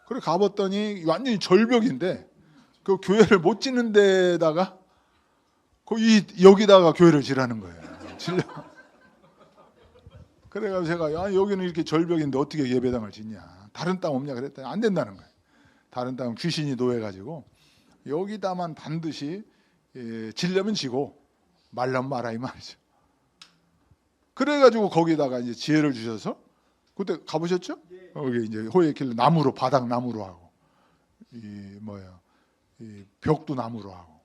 그래 가봤더니 완전히 절벽인데 그 교회를 못 짓는 데다가 여기다가 교회를 지라는 거예요. 그래가지고 제가 여기는 이렇게 절벽인데 어떻게 예배당을 짓냐, 다른 땅 없냐 그랬더니 안 된다는 거예요. 다른 땅은 귀신이 노해가지고 여기다만 반드시 지려면 지고 말라면 말아 이 말이죠. 그래가지고 거기다가 이제 지혜를 주셔서 그때 가보셨죠? 여기 이제 호예길 나무로 바닥 나무로 하고 이 벽도 나무로 하고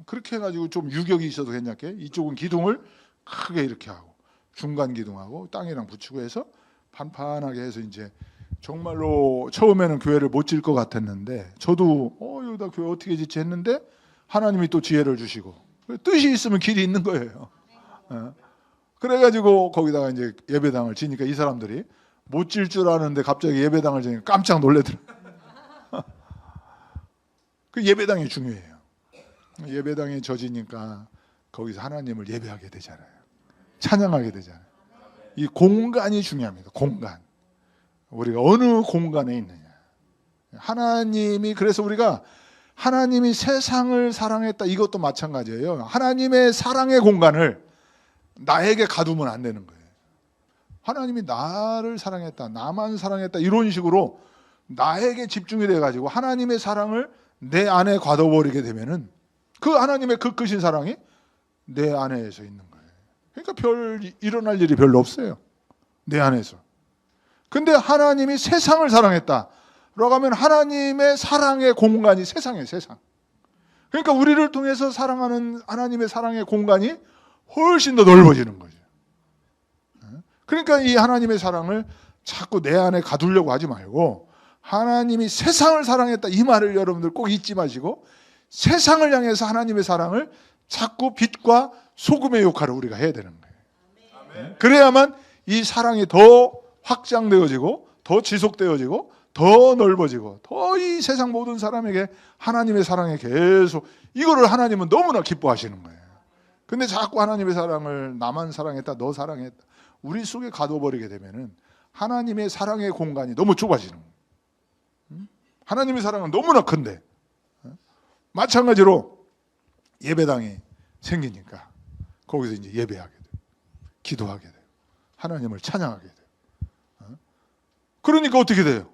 그렇게 해가지고 좀 유격이 있어도 괜찮게 이쪽은 기둥을 크게 이렇게 하고 중간 기둥하고 땅이랑 붙이고 해서 판판하게 해서 이제 정말로 처음에는 교회를 못 질 것 같았는데 저도 여기다 교회 어떻게 짓지 했는데 하나님이 또 지혜를 주시고 뜻이 있으면 길이 있는 거예요. 그래가지고 거기다가 이제 예배당을 지니까 이 사람들이 못 질 줄 아는데 갑자기 예배당을 지니까 깜짝 놀래더라고요. 그 예배당이 중요해요. 예배당이 젖으니까 거기서 하나님을 예배하게 되잖아요. 찬양하게 되잖아요. 이 공간이 중요합니다. 공간. 우리가 어느 공간에 있느냐. 하나님이 그래서 우리가 하나님이 세상을 사랑했다 이것도 마찬가지예요. 하나님의 사랑의 공간을 나에게 가두면 안 되는 거예요. 하나님이 나를 사랑했다, 나만 사랑했다 이런 식으로 나에게 집중이 돼가지고 하나님의 사랑을 내 안에 가둬버리게 되면은 그 하나님의 그 크신 사랑이 내 안에서 있는 거예요. 그러니까 일어날 일이 별로 없어요. 내 안에서. 근데 하나님이 세상을 사랑했다 라고 하면 하나님의 사랑의 공간이 세상이에요. 세상. 그러니까 우리를 통해서 사랑하는 하나님의 사랑의 공간이 훨씬 더 넓어지는 거죠. 그러니까 이 하나님의 사랑을 자꾸 내 안에 가두려고 하지 말고 하나님이 세상을 사랑했다 이 말을 여러분들 꼭 잊지 마시고 세상을 향해서 하나님의 사랑을 자꾸 빛과 소금의 역할을 우리가 해야 되는 거예요. 그래야만 이 사랑이 더 확장되어지고 더 지속되어지고 더 넓어지고 더 이 세상 모든 사람에게 하나님의 사랑에 계속 이거를 하나님은 너무나 기뻐하시는 거예요. 근데 자꾸 하나님의 사랑을 나만 사랑했다, 너 사랑했다 우리 속에 가둬버리게 되면은 하나님의 사랑의 공간이 너무 좁아지는 거예요. 하나님의 사랑은 너무나 큰데 마찬가지로 예배당이 생기니까 거기서 이제 예배하게 돼요. 기도하게 돼요. 하나님을 찬양하게 돼요. 그러니까 어떻게 돼요?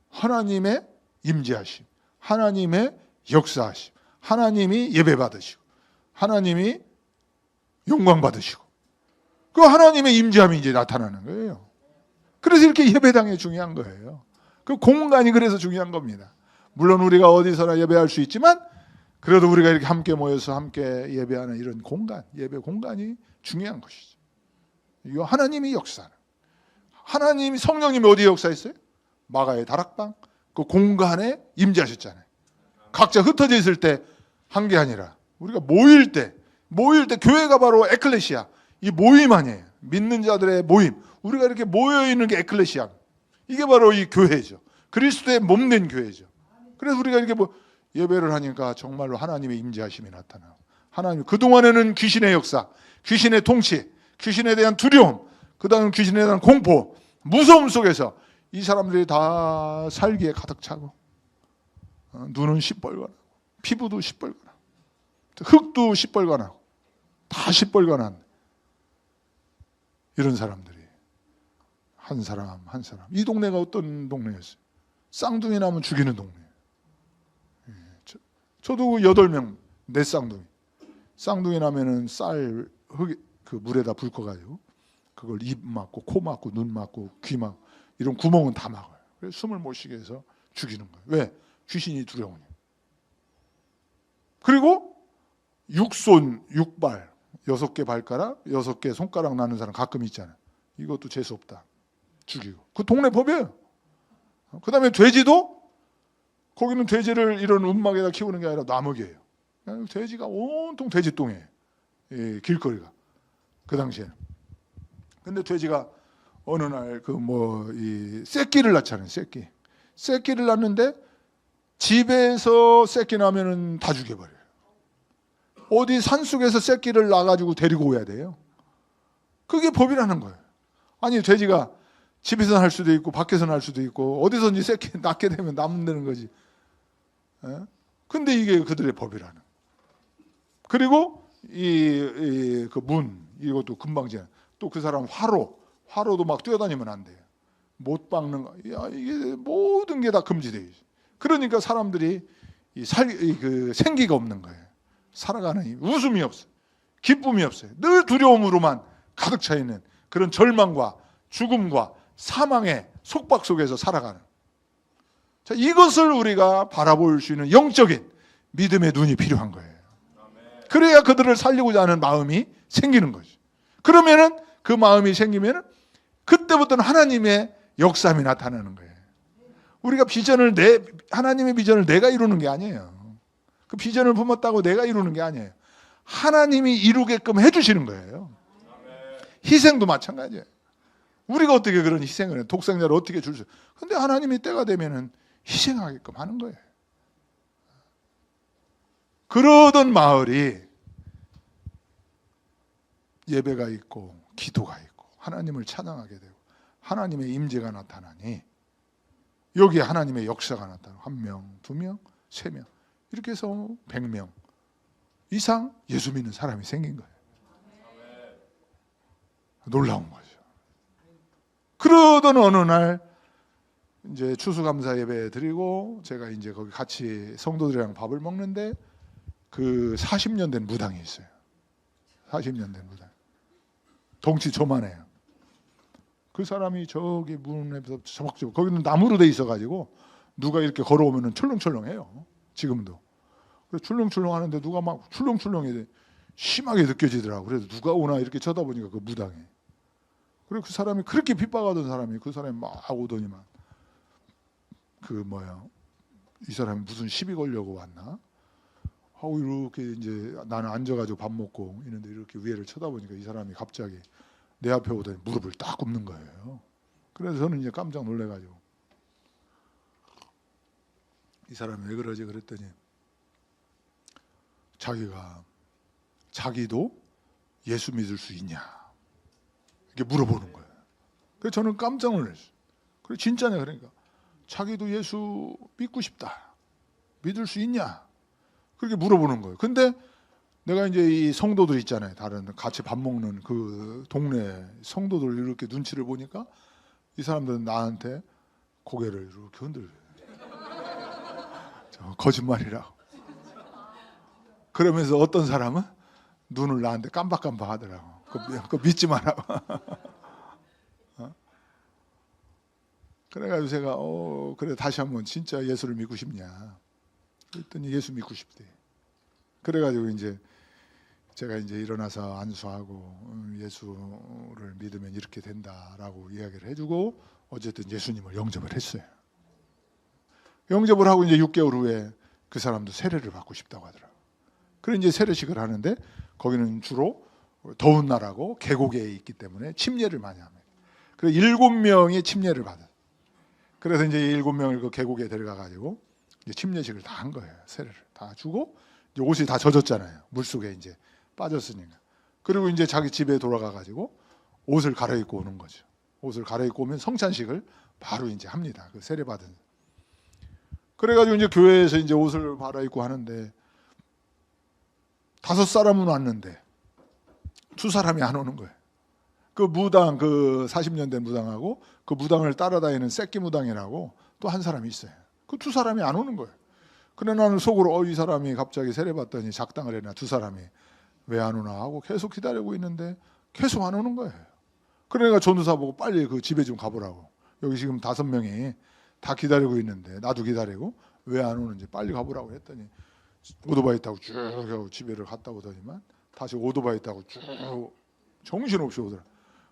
하나님의 임재하심, 하나님의 역사하심, 하나님이 예배 받으시고 하나님이 영광 받으시고 그 하나님의 임재함이 이제 나타나는 거예요. 그래서 이렇게 예배당이 중요한 거예요. 그 공간이 그래서 중요한 겁니다. 물론 우리가 어디서나 예배할 수 있지만 그래도 우리가 이렇게 함께 모여서 함께 예배하는 이런 공간, 예배 공간이 중요한 것이죠. 이거 하나님이 역사는. 하나님이 성령님이 어디에 역사했어요? 마가의 다락방 그 공간에 임재하셨잖아요. 각자 흩어져 있을 때 한 게 아니라 우리가 모일 때 교회가 바로 에클레시아 이 모임 아니에요. 믿는 자들의 모임. 우리가 이렇게 모여 있는 게 에클레시아. 이게 바로 이 교회죠. 그리스도의 몸된 교회죠. 그래서 우리가 이렇게 뭐 예배를 하니까 정말로 하나님의 임재하심이 나타나고 하나님 그동안에는 귀신의 역사, 귀신의 통치, 귀신에 대한 두려움, 그다음 귀신에 대한 공포, 무서움 속에서 이 사람들이 다 살기에 가득 차고 눈은 시뻘건하고 피부도 시뻘건하고 흙도 시뻘건하고 다 시뻘건한 이런 사람들이 한 사람 한 사람 이 동네가 어떤 동네였어요? 쌍둥이 나면 죽이는 동네. 저도 8명 내 쌍둥이 나면은 쌀 그 물에다 불 꺼가지고 그걸 입 막고 코 막고 눈 막고 귀 막고 이런 구멍은 다 막아요. 그래서 숨을 못 쉬게 해서 죽이는 거예요. 왜? 귀신이 두려우니. 그리고 육손, 육발, 6개 발가락, 6개 손가락 나는 사람 가끔 있잖아요. 이것도 재수 없다. 죽이고. 그 동네 법이에요. 그 다음에 돼지도 거기는 돼지를 이런 움막에다 키우는 게 아니라 나무개예요. 돼지가 온통 돼지똥이에요. 예, 길거리가. 그 당시에는. 근데 돼지가 어느 날 이 새끼를 낳잖아요. 새끼를 낳는데 집에서 새끼 나면은 다 죽여버려요. 어디 산속에서 새끼를 낳아가지고 데리고 오야 돼요. 그게 법이라는 거예요. 아니 돼지가 집에서 날 수도 있고 밖에서 날 수도 있고 어디서든지 새끼 낳게 되면 남는 거지. 근데 이게 그들의 법이라는. 그리고 그 문 이것도 금방 지나. 또 그 사람 화로도 막 뛰어다니면 안 돼요. 못 박는 거. 야, 이게 모든 게 다 금지돼요. 그러니까 사람들이 그 생기가 없는 거예요. 살아가는 웃음이 없어요. 기쁨이 없어요. 늘 두려움으로만 가득 차 있는 그런 절망과 죽음과 사망의 속박 속에서 살아가는. 자, 이것을 우리가 바라볼 수 있는 영적인 믿음의 눈이 필요한 거예요. 그래야 그들을 살리고자 하는 마음이 생기는 거죠. 그러면은 그 마음이 생기면은 그때부터는 하나님의 역사함이 나타나는 거예요. 우리가 하나님의 비전을 내가 이루는 게 아니에요. 그 비전을 품었다고 내가 이루는 게 아니에요. 하나님이 이루게끔 해주시는 거예요. 희생도 마찬가지예요. 우리가 어떻게 그런 희생을 해요? 독생자를 어떻게 줄 수? 근데 하나님이 때가 되면은 희생하게끔 하는 거예요. 그러던 마을이 예배가 있고 기도가 있고 하나님을 찬양하게 되고 하나님의 임재가 나타나니 여기에 하나님의 역사가 나타나고 1명, 2명, 3명 이렇게 해서 100명 이상 예수 믿는 사람이 생긴 거예요. 놀라운 거죠. 그러던 어느 날 이제 추수감사 예배 드리고 제가 이제 거기 같이 성도들이랑 밥을 먹는데 그 40년 된 무당이 있어요. 40년 된 무당. 덩치 저만해요. 그 사람이 저기 문에서 저벅저벅 거기는 나무로 돼 있어가지고 누가 이렇게 걸어오면은 출렁출렁해요. 지금도. 그래서 출렁출렁 하는데 누가 막 출렁출렁이 심하게 느껴지더라고. 그래서 누가 오나 이렇게 쳐다보니까 그 무당이. 그리고 그 사람이 그렇게 핍박하던 사람이 그 사람이 막 오더니만 이 사람이 무슨 시비 걸려고 왔나? 하고 이렇게 이제 나는 앉아가지고 밥 먹고 있는데 이렇게 위에를 쳐다보니까 이 사람이 갑자기 내 앞에 오더니 무릎을 딱 꿇는 거예요. 그래서 저는 이제 깜짝 놀래가지고 이 사람이 왜 그러지 그랬더니 자기도 예수 믿을 수 있냐 이렇게 물어보는 거예요. 그래서 저는 깜짝 놀랐어요. 그래 진짜네. 그러니까 자기도 예수 믿고 싶다. 믿을 수 있냐? 그렇게 물어보는 거예요. 근데 내가 이제 이 성도들 있잖아요. 다른 같이 밥 먹는 그 동네 성도들 이렇게 눈치를 보니까 이 사람들은 나한테 고개를 이렇게 흔들어요. 거짓말이라고. 그러면서 어떤 사람은 눈을 나한테 깜박깜박 하더라고. 그거 믿지 말라고. 그래가지고 제가 그래 다시 한번 진짜 예수를 믿고 싶냐 그랬더니 예수 믿고 싶대. 그래가지고 이제 제가 이제 일어나서 안수하고 예수를 믿으면 이렇게 된다라고 이야기를 해주고 어쨌든 예수님을 영접을 했어요. 영접을 하고 이제 6개월 후에 그 사람도 세례를 받고 싶다고 하더라고요. 그래 이제 세례식을 하는데 거기는 주로 더운 나라고 계곡에 있기 때문에 침례를 많이 합니다. 그래서 7명이 침례를 받아요. 그래서 이제 7명을 그 계곡에 데려가 가지고 이제 침례식을 다 한 거예요. 세례를 다 주고 이제 옷이 다 젖었잖아요. 물 속에 이제 빠졌으니까. 그리고 이제 자기 집에 돌아가 가지고 옷을 갈아입고 오는 거죠. 옷을 갈아입고 오면 성찬식을 바로 이제 합니다. 그 세례 받은. 그래가지고 이제 교회에서 이제 옷을 갈아입고 하는데 5사람은 왔는데 2사람이 안 오는 거예요. 그 무당, 그 40년 된 무당하고 그 무당을 따라다니는 새끼 무당이라고 또 한 사람이 있어요. 그 2사람이 안 오는 거예요. 그래 나는 속으로 이 사람이 갑자기 세례 받더니 작당을 해나 2사람이 왜 안 오나 하고 계속 기다리고 있는데 계속 안 오는 거예요. 그러니까 전도사 보고 빨리 그 집에 좀 가보라고. 여기 지금 5명이 다 기다리고 있는데 나도 기다리고 왜 안 오는지 빨리 가보라고 했더니 오토바이 타고 쭉 하고 집에를 갔다 오더니만 다시 오토바이 타고 쭉 정신없이 오더라.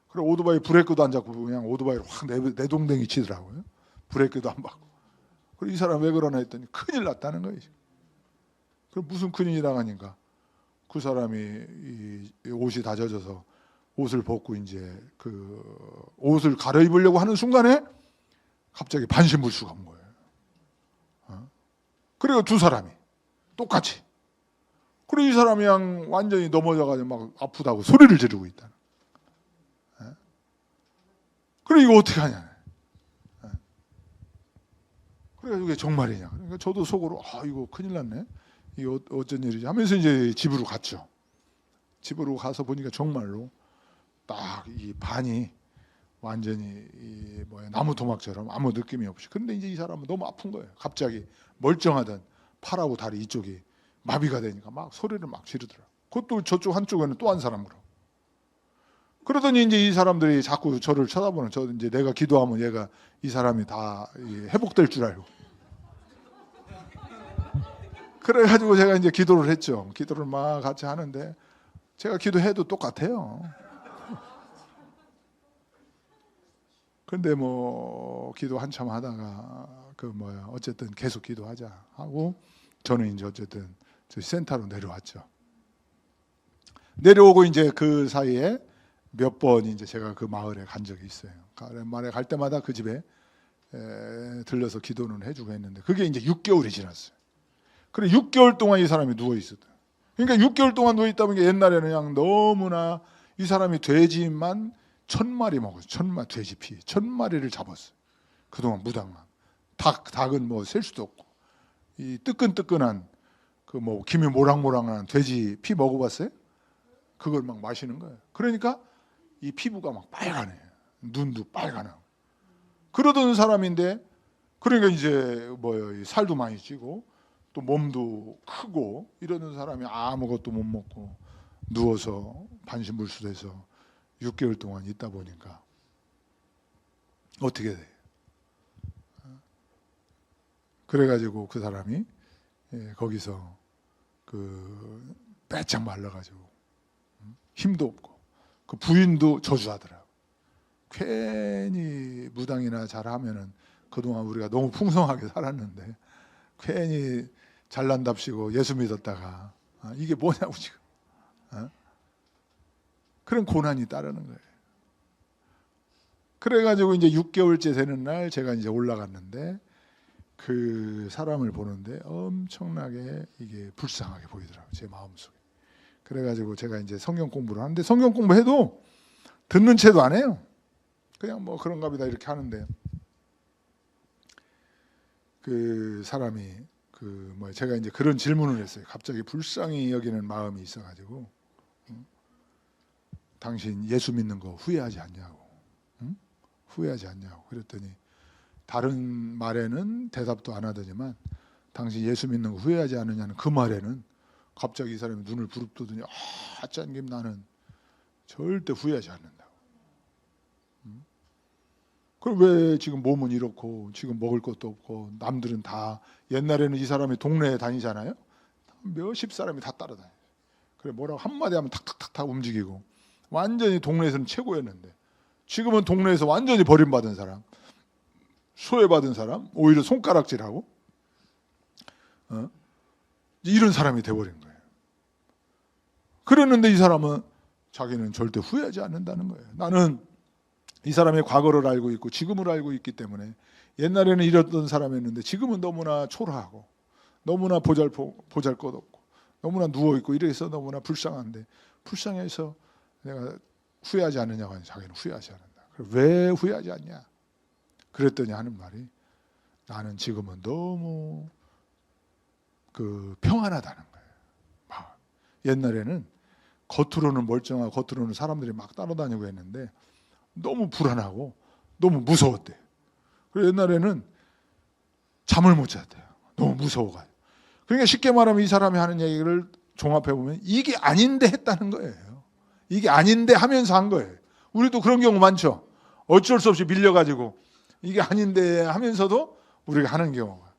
그래 오토바이 브레이크도 안 잡고 그냥 오토바이를 확 내동댕이 치더라고요. 브레이크도 안 받고. 그래 이 사람 왜 그러나 했더니 큰일 났다는 거예요. 그럼 무슨 큰일이 나가니까 그 사람이 이 옷이 다 젖어서 옷을 벗고 이제 그 옷을 갈아입으려고 하는 순간에 갑자기 반신불수가 온 거예요. 그리고 2사람이 똑같이. 그리고 이 사람이 그냥 완전히 넘어져가지고 막 아프다고 소리를 지르고 있다. 그래 이거 어떻게 하냐. 그래 이게 정말이냐. 그러니까 저도 속으로 이거 큰일 났네. 이거 어쩐 일이지 하면서 이제 집으로 갔죠. 집으로 가서 보니까 정말로 딱 이 반이 완전히 이 나무 토막처럼 아무 느낌이 없이. 그런데 이제 이 사람은 너무 아픈 거예요. 갑자기 멀쩡하던 팔하고 다리 이쪽이 마비가 되니까 막 소리를 막 지르더라. 그것도 저쪽 한쪽에는 또 한 사람으로. 그러더니 이제 이 사람들이 자꾸 저를 쳐다보는. 저 이제 내가 기도하면 얘가 이 사람이 다 회복될 줄 알고. 그래가지고 제가 이제 기도를 했죠. 기도를 막 같이 하는데 제가 기도해도 똑같아요. 근데 기도 한참 하다가 어쨌든 계속 기도하자 하고 저는 이제 어쨌든 저 센터로 내려왔죠. 내려오고 이제 그 사이에 몇 번 이제 제가 그 마을에 간 적이 있어요. 마을에 갈 때마다 그 집에 들려서 기도는 해주고 했는데 그게 이제 6개월이 지났어요. 그래 6개월 동안 이 사람이 누워 있었다. 그러니까 6개월 동안 누워 있다 보니까 옛날에는 그냥 너무나 이 사람이 돼지만 1000마리 먹었어요. 돼지 피 1000마리를 잡았어요. 그동안 무당만. 닭은 셀 수도 없고 이 뜨끈뜨끈한 그 김이 모락모락한 돼지 피 먹어봤어요? 그걸 막 마시는 거예요. 그러니까 이 피부가 막 빨간해. 눈도 빨간하고. 그러던 사람인데 그러니까 이제 살도 많이 찌고 또 몸도 크고 이러는 사람이 아무것도 못 먹고 누워서 반신불수돼서 6개월 동안 있다 보니까 어떻게 돼? 그래가지고 그 사람이 거기서 그 빼짝 말라가지고 힘도 없고 그 부인도 저주하더라고. 괜히 무당이나 잘하면은 그동안 우리가 너무 풍성하게 살았는데 괜히 잘난답시고 예수 믿었다가 이게 뭐냐고 지금 그런 고난이 따르는 거예요. 그래가지고 이제 6개월째 되는 날 제가 이제 올라갔는데 그 사람을 보는데 엄청나게 이게 불쌍하게 보이더라고요. 제 마음속에. 그래가지고 제가 이제 성경 공부를 하는데 성경 공부해도 듣는 채도 안 해요. 그냥 뭐 그런가 보다 이렇게 하는데 그 사람이 제가 이제 그런 질문을 했어요. 갑자기 불쌍히 여기는 마음이 있어가지고 당신 예수 믿는 거 후회하지 않냐고, 응? 후회하지 않냐고. 그랬더니 다른 말에는 대답도 안 하더니만 당신 예수 믿는 거 후회하지 않느냐는 그 말에는 갑자기 이 사람이 눈을 부릅뜨더니 짠김 나는 절대 후회하지 않는다고. 그럼 왜 지금 몸은 이렇고 지금 먹을 것도 없고 남들은 다 옛날에는 이 사람이 동네에 다니잖아요. 몇십 사람이 다 따라다녀요. 그래 뭐라고 한마디 하면 탁탁탁탁 움직이고 완전히 동네에서는 최고였는데 지금은 동네에서 완전히 버림받은 사람, 소외받은 사람, 오히려 손가락질하고 이런 사람이 돼버린 거예요. 그랬는데 이 사람은 자기는 절대 후회하지 않는다는 거예요. 나는 이 사람의 과거를 알고 있고 지금을 알고 있기 때문에 옛날에는 이랬던 사람이었는데 지금은 너무나 초라하고 너무나 보잘것없고 너무나 누워있고 이래서 너무나 불쌍한데 불쌍해서 내가 후회하지 않느냐고 하니 자기는 후회하지 않는다. 왜 후회하지 않냐? 그랬더니 하는 말이 나는 지금은 너무 평안하다는 거예요. 옛날에는 겉으로는 멀쩡하고 겉으로는 사람들이 막 따라다니고 했는데 너무 불안하고 너무 무서웠대요. 그래서 옛날에는 잠을 못 잤대요. 너무 무서워가지고. 그러니까 쉽게 말하면 이 사람이 하는 얘기를 종합해 보면 이게 아닌데 했다는 거예요. 이게 아닌데 하면서 한 거예요. 우리도 그런 경우 많죠. 어쩔 수 없이 밀려가지고 이게 아닌데 하면서도 우리가 하는 경우가.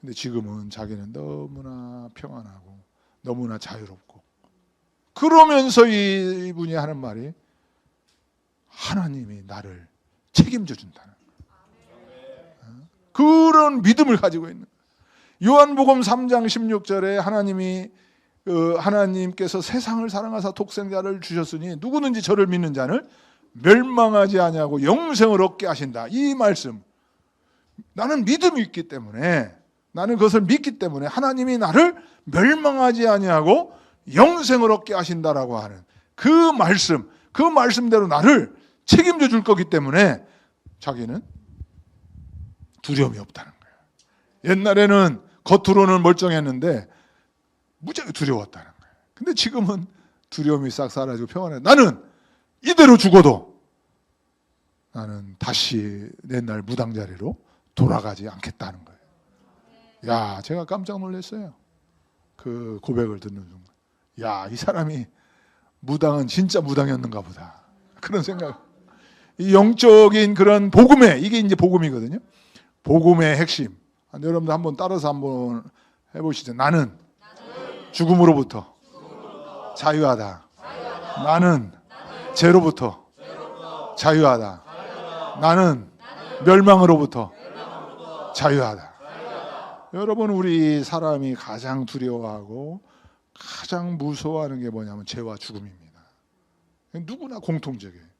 근데 지금은 자기는 너무나 평안하고 너무나 자유롭고 그러면서 이분이 하는 말이 하나님이 나를 책임져 준다는 거예요. 그런 믿음을 가지고 있는 거예요. 요한복음 3장 16절에 하나님께서 세상을 사랑하사 독생자를 주셨으니 누구든지 저를 믿는 자는 멸망하지 아니하고 영생을 얻게 하신다. 이 말씀 나는 믿음이 있기 때문에 나는 그것을 믿기 때문에 하나님이 나를 멸망하지 아니하고 영생을 얻게 하신다라고 하는 그 말씀대로 나를 책임져 줄 거기 때문에 자기는 두려움이 없다는 거예요. 옛날에는 겉으로는 멀쩡했는데 무지하게 두려웠다는 거예요. 근데 지금은 두려움이 싹 사라지고 평안해. 나는 이대로 죽어도 나는 다시 옛날 무당 자리로 돌아가지 않겠다는 거예요. 야, 제가 깜짝 놀랐어요. 그 고백을 듣는 순간. 야, 이 사람이 무당은 진짜 무당이었는가 보다. 그런 생각. 이 영적인 그런 이게 이제 복음이거든요. 복음의 핵심. 여러분들 한번 따라서 한번 해보시죠. 나는 죽음으로부터 자유하다. 나는 죄로부터 자유하다. 나는 멸망으로부터 자유하다. 여러분, 우리 사람이 가장 두려워하고 가장 무서워하는 게 뭐냐면 죄와 죽음입니다. 누구나 공통적이에요.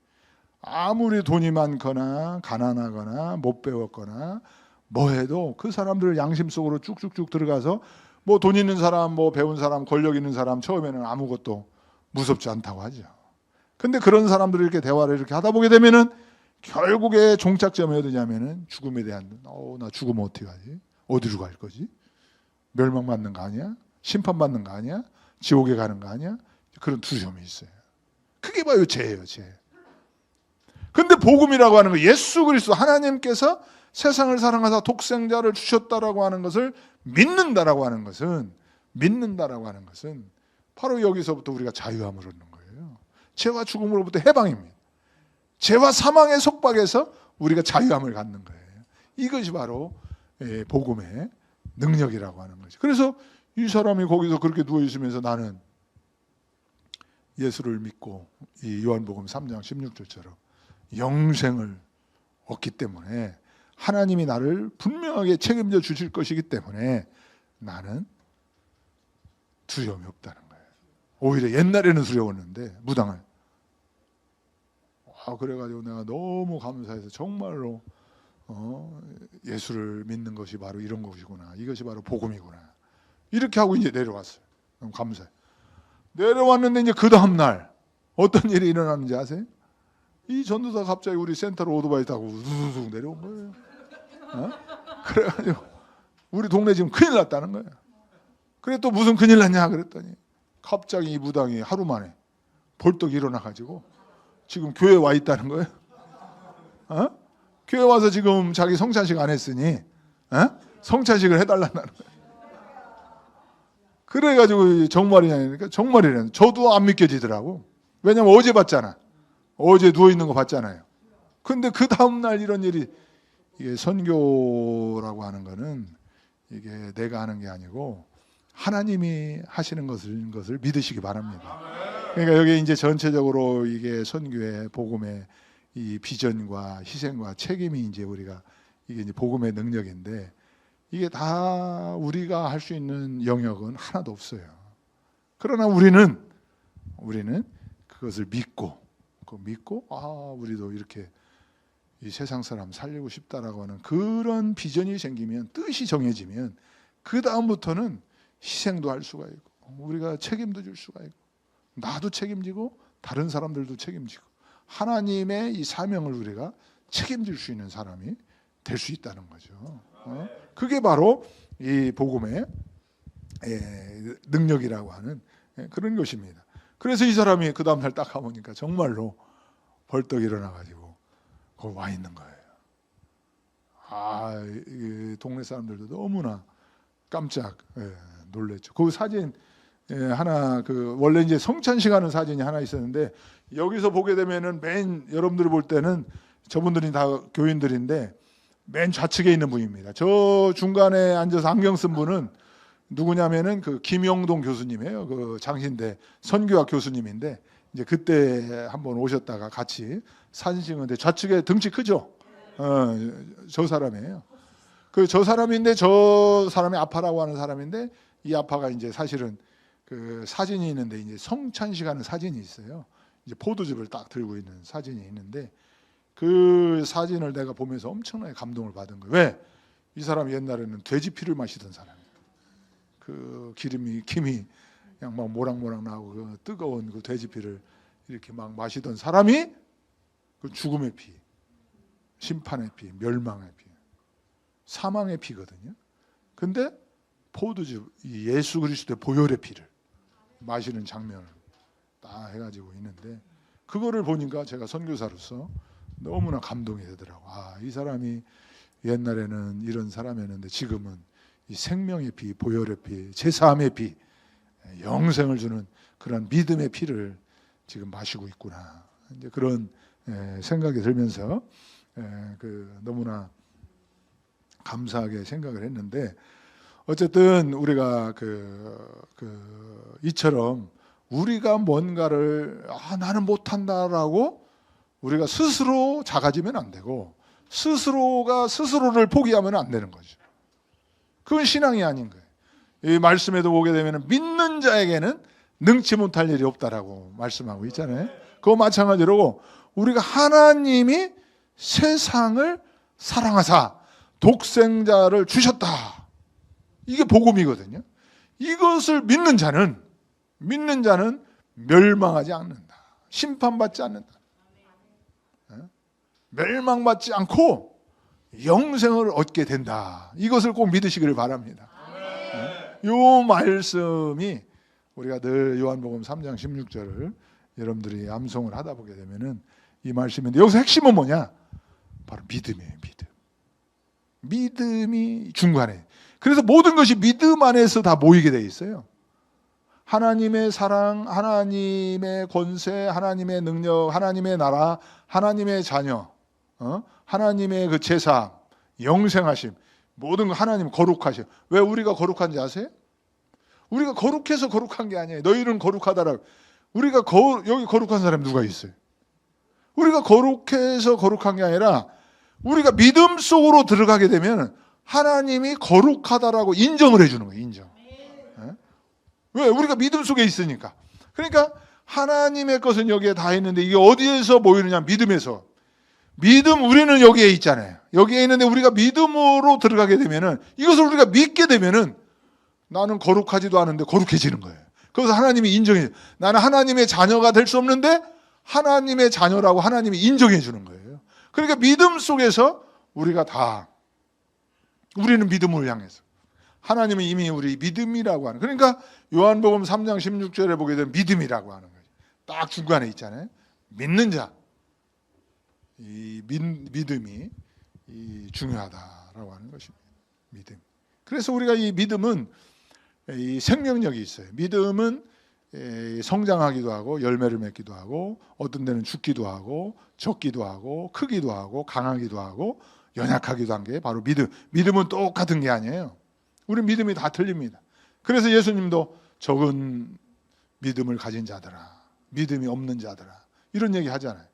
아무리 돈이 많거나 가난하거나 못 배웠거나 뭐 해도 그 사람들 양심 속으로 쭉쭉쭉 들어가서 뭐 돈 있는 사람, 뭐 배운 사람, 권력 있는 사람 처음에는 아무것도 무섭지 않다고 하죠. 근데 그런 사람들이 이렇게 대화를 이렇게 하다 보게 되면은 결국에 종착점이 어디냐면은 죽음에 대한 나 죽으면 어떻게 하지? 어디로 갈 거지? 멸망받는 거 아니야? 심판받는 거 아니야? 지옥에 가는 거 아니야? 그런 두려움이 있어요. 그게 바로 죄예요, 죄. 근데 복음이라고 하는 거, 예수 그리스도 하나님께서 세상을 사랑하사 독생자를 주셨다라고 하는 것을 믿는다라고 하는 것은 바로 여기서부터 우리가 자유함을 얻는 거예요. 죄와 죽음으로부터 해방입니다. 죄와 사망의 속박에서 우리가 자유함을 갖는 거예요. 이것이 바로 복음의 능력이라고 하는 거죠. 그래서 이 사람이 거기서 그렇게 누워 있으면서 나는 예수를 믿고 이 요한복음 3장 16절처럼 영생을 얻기 때문에 하나님이 나를 분명하게 책임져 주실 것이기 때문에 나는 두려움이 없다는 거예요. 오히려 옛날에는 두려웠는데 무당을 그래가지고 내가 너무 감사해서 정말로 예수를 믿는 것이 바로 이런 것이구나. 이것이 바로 복음이구나. 이렇게 하고 이제 내려왔어요. 너무 감사해. 내려왔는데 이제 그 다음 날 어떤 일이 일어나는지 아세요? 이 전도사가 갑자기 우리 센터로 오토바이 타고 우두둑 내려온 거예요. 그래가지고 우리 동네 지금 큰일 났다는 거예요. 그래 또 무슨 큰일 났냐 그랬더니 갑자기 이 무당이 하루 만에 벌떡 일어나가지고 지금 교회에 와 있다는 거예요. 교회 와서 지금 자기 성찬식 안 했으니 성찬식을 해달라는 거예요. 그래가지고 정말이냐니까 정말이라는. 저도 안 믿겨지더라고. 왜냐면 어제 봤잖아. 어제 누워있는 거 봤잖아요. 근데 그 다음날 이런 일이, 이게 선교라고 하는 거는 이게 내가 하는 게 아니고 하나님이 하시는 것을 믿으시기 바랍니다. 그러니까 여기 이제 전체적으로 이게 선교의 복음의 이 비전과 희생과 책임이 이제 우리가 이게 이제 복음의 능력인데 이게 다 우리가 할 수 있는 영역은 하나도 없어요. 그러나 우리는 그것을 믿고 우리도 이렇게 이 세상 사람 살리고 싶다라고 하는 그런 비전이 생기면, 뜻이 정해지면 그 다음부터는 희생도 할 수가 있고 우리가 책임도 질 수가 있고 나도 책임지고 다른 사람들도 책임지고 하나님의 이 사명을 우리가 책임질 수 있는 사람이 될 수 있다는 거죠. 그게 바로 이 복음의 능력이라고 하는 그런 것입니다. 그래서 이 사람이 그 다음날 딱 가보니까 정말로 벌떡 일어나가지고 거기 와 있는 거예요. 이 동네 사람들도 너무나 깜짝 놀랬죠. 그 사진 하나, 원래 이제 성찬식 하는 사진이 하나 있었는데 여기서 보게 되면은 맨 여러분들이 볼 때는 저분들이 다 교인들인데 맨 좌측에 있는 분입니다. 저 중간에 앉아서 안경 쓴 분은 누구냐면은 그 김영동 교수님이에요. 그 장신대 선교학 교수님인데 이제 그때 한번 오셨다가 같이 사진 찍었는데 좌측에 등치 크죠? 저 사람이에요. 저 사람인데 저 사람이 아파라고 하는 사람인데 이 아파가 이제 사실은 그 사진이 있는데 이제 성찬식 하는 사진이 있어요. 이제 포도즙을 딱 들고 있는 사진이 있는데 그 사진을 내가 보면서 엄청나게 감동을 받은 거예요. 왜? 이 사람 옛날에는 돼지 피를 마시던 사람이에요. 그 김이 그냥 막 모락모락 나오고 그 뜨거운 그 돼지 피를 이렇게 막 마시던 사람이 그 죽음의 피, 심판의 피, 멸망의 피, 사망의 피거든요. 근데 포도즙, 이 예수 그리스도의 보혈의 피를 마시는 장면을 딱 해가지고 있는데 그거를 보니까 제가 선교사로서 너무나 감동이 되더라고. 이 사람이 옛날에는 이런 사람이었는데 지금은 이 생명의 피, 보혈의 피, 제사함의 피, 영생을 주는 그런 믿음의 피를 지금 마시고 있구나. 이제 그런 생각이 들면서 너무나 감사하게 생각을 했는데 어쨌든 우리가 이처럼 우리가 뭔가를 나는 못한다라고 우리가 스스로 작아지면 안 되고 스스로가 스스로를 포기하면 안 되는 거죠. 그건 신앙이 아닌 거예요. 이 말씀에도 보게 되면 믿는 자에게는 능치 못할 일이 없다라고 말씀하고 있잖아요. 그거 마찬가지로 우리가 하나님이 세상을 사랑하사 독생자를 주셨다. 이게 복음이거든요. 이것을 믿는 자는 멸망하지 않는다. 심판받지 않는다. 멸망받지 않고 영생을 얻게 된다. 이것을 꼭 믿으시기를 바랍니다. 이 말씀이 우리가 늘 요한복음 3장 16절을 여러분들이 암송을 하다 보게 되면은 이 말씀인데 여기서 핵심은 뭐냐? 바로 믿음이에요. 믿음이 중간에. 그래서 모든 것이 믿음 안에서 다 모이게 돼 있어요. 하나님의 사랑, 하나님의 권세, 하나님의 능력, 하나님의 나라, 하나님의 자녀, 하나님의 그 제사, 영생하심, 모든 거 하나님 거룩하심. 왜 우리가 거룩한지 아세요? 우리가 거룩해서 거룩한 게 아니에요. 너희는 거룩하다라고. 우리가 여기 거룩한 사람이 누가 있어요? 우리가 거룩해서 거룩한 게 아니라 우리가 믿음 속으로 들어가게 되면 하나님이 거룩하다라고 인정을 해주는 거예요. 인정. 왜? 우리가 믿음 속에 있으니까. 그러니까 하나님의 것은 여기에 다 있는데 이게 어디에서 모이느냐? 믿음에서. 믿음, 우리는 여기에 있잖아요. 여기에 있는데 우리가 믿음으로 들어가게 되면은, 이것을 우리가 믿게 되면은 나는 거룩하지도 않은데 거룩해지는 거예요. 그래서 하나님이 인정해요. 나는 하나님의 자녀가 될 수 없는데 하나님의 자녀라고 하나님이 인정해 주는 거예요. 그러니까 믿음 속에서 우리가 다, 우리는 믿음을 향해서, 하나님은 이미 우리 믿음이라고 하는, 그러니까 요한복음 3장 16절에 보게 되면 믿음이라고 하는 거예요. 딱 중간에 있잖아요. 믿는 자. 이 믿음이 중요하다라고 하는 것입니다. 믿음. 그래서 우리가 이 믿음은 이 생명력이 있어요. 믿음은 성장하기도 하고 열매를 맺기도 하고 어떤 데는 죽기도 하고 적기도 하고 크기도 하고 강하기도 하고 연약하기도 한 게 바로 믿음. 믿음은 똑같은 게 아니에요. 우리 믿음이 다 틀립니다. 그래서 예수님도 적은 믿음을 가진 자들아, 믿음이 없는 자들아, 이런 얘기 하잖아요.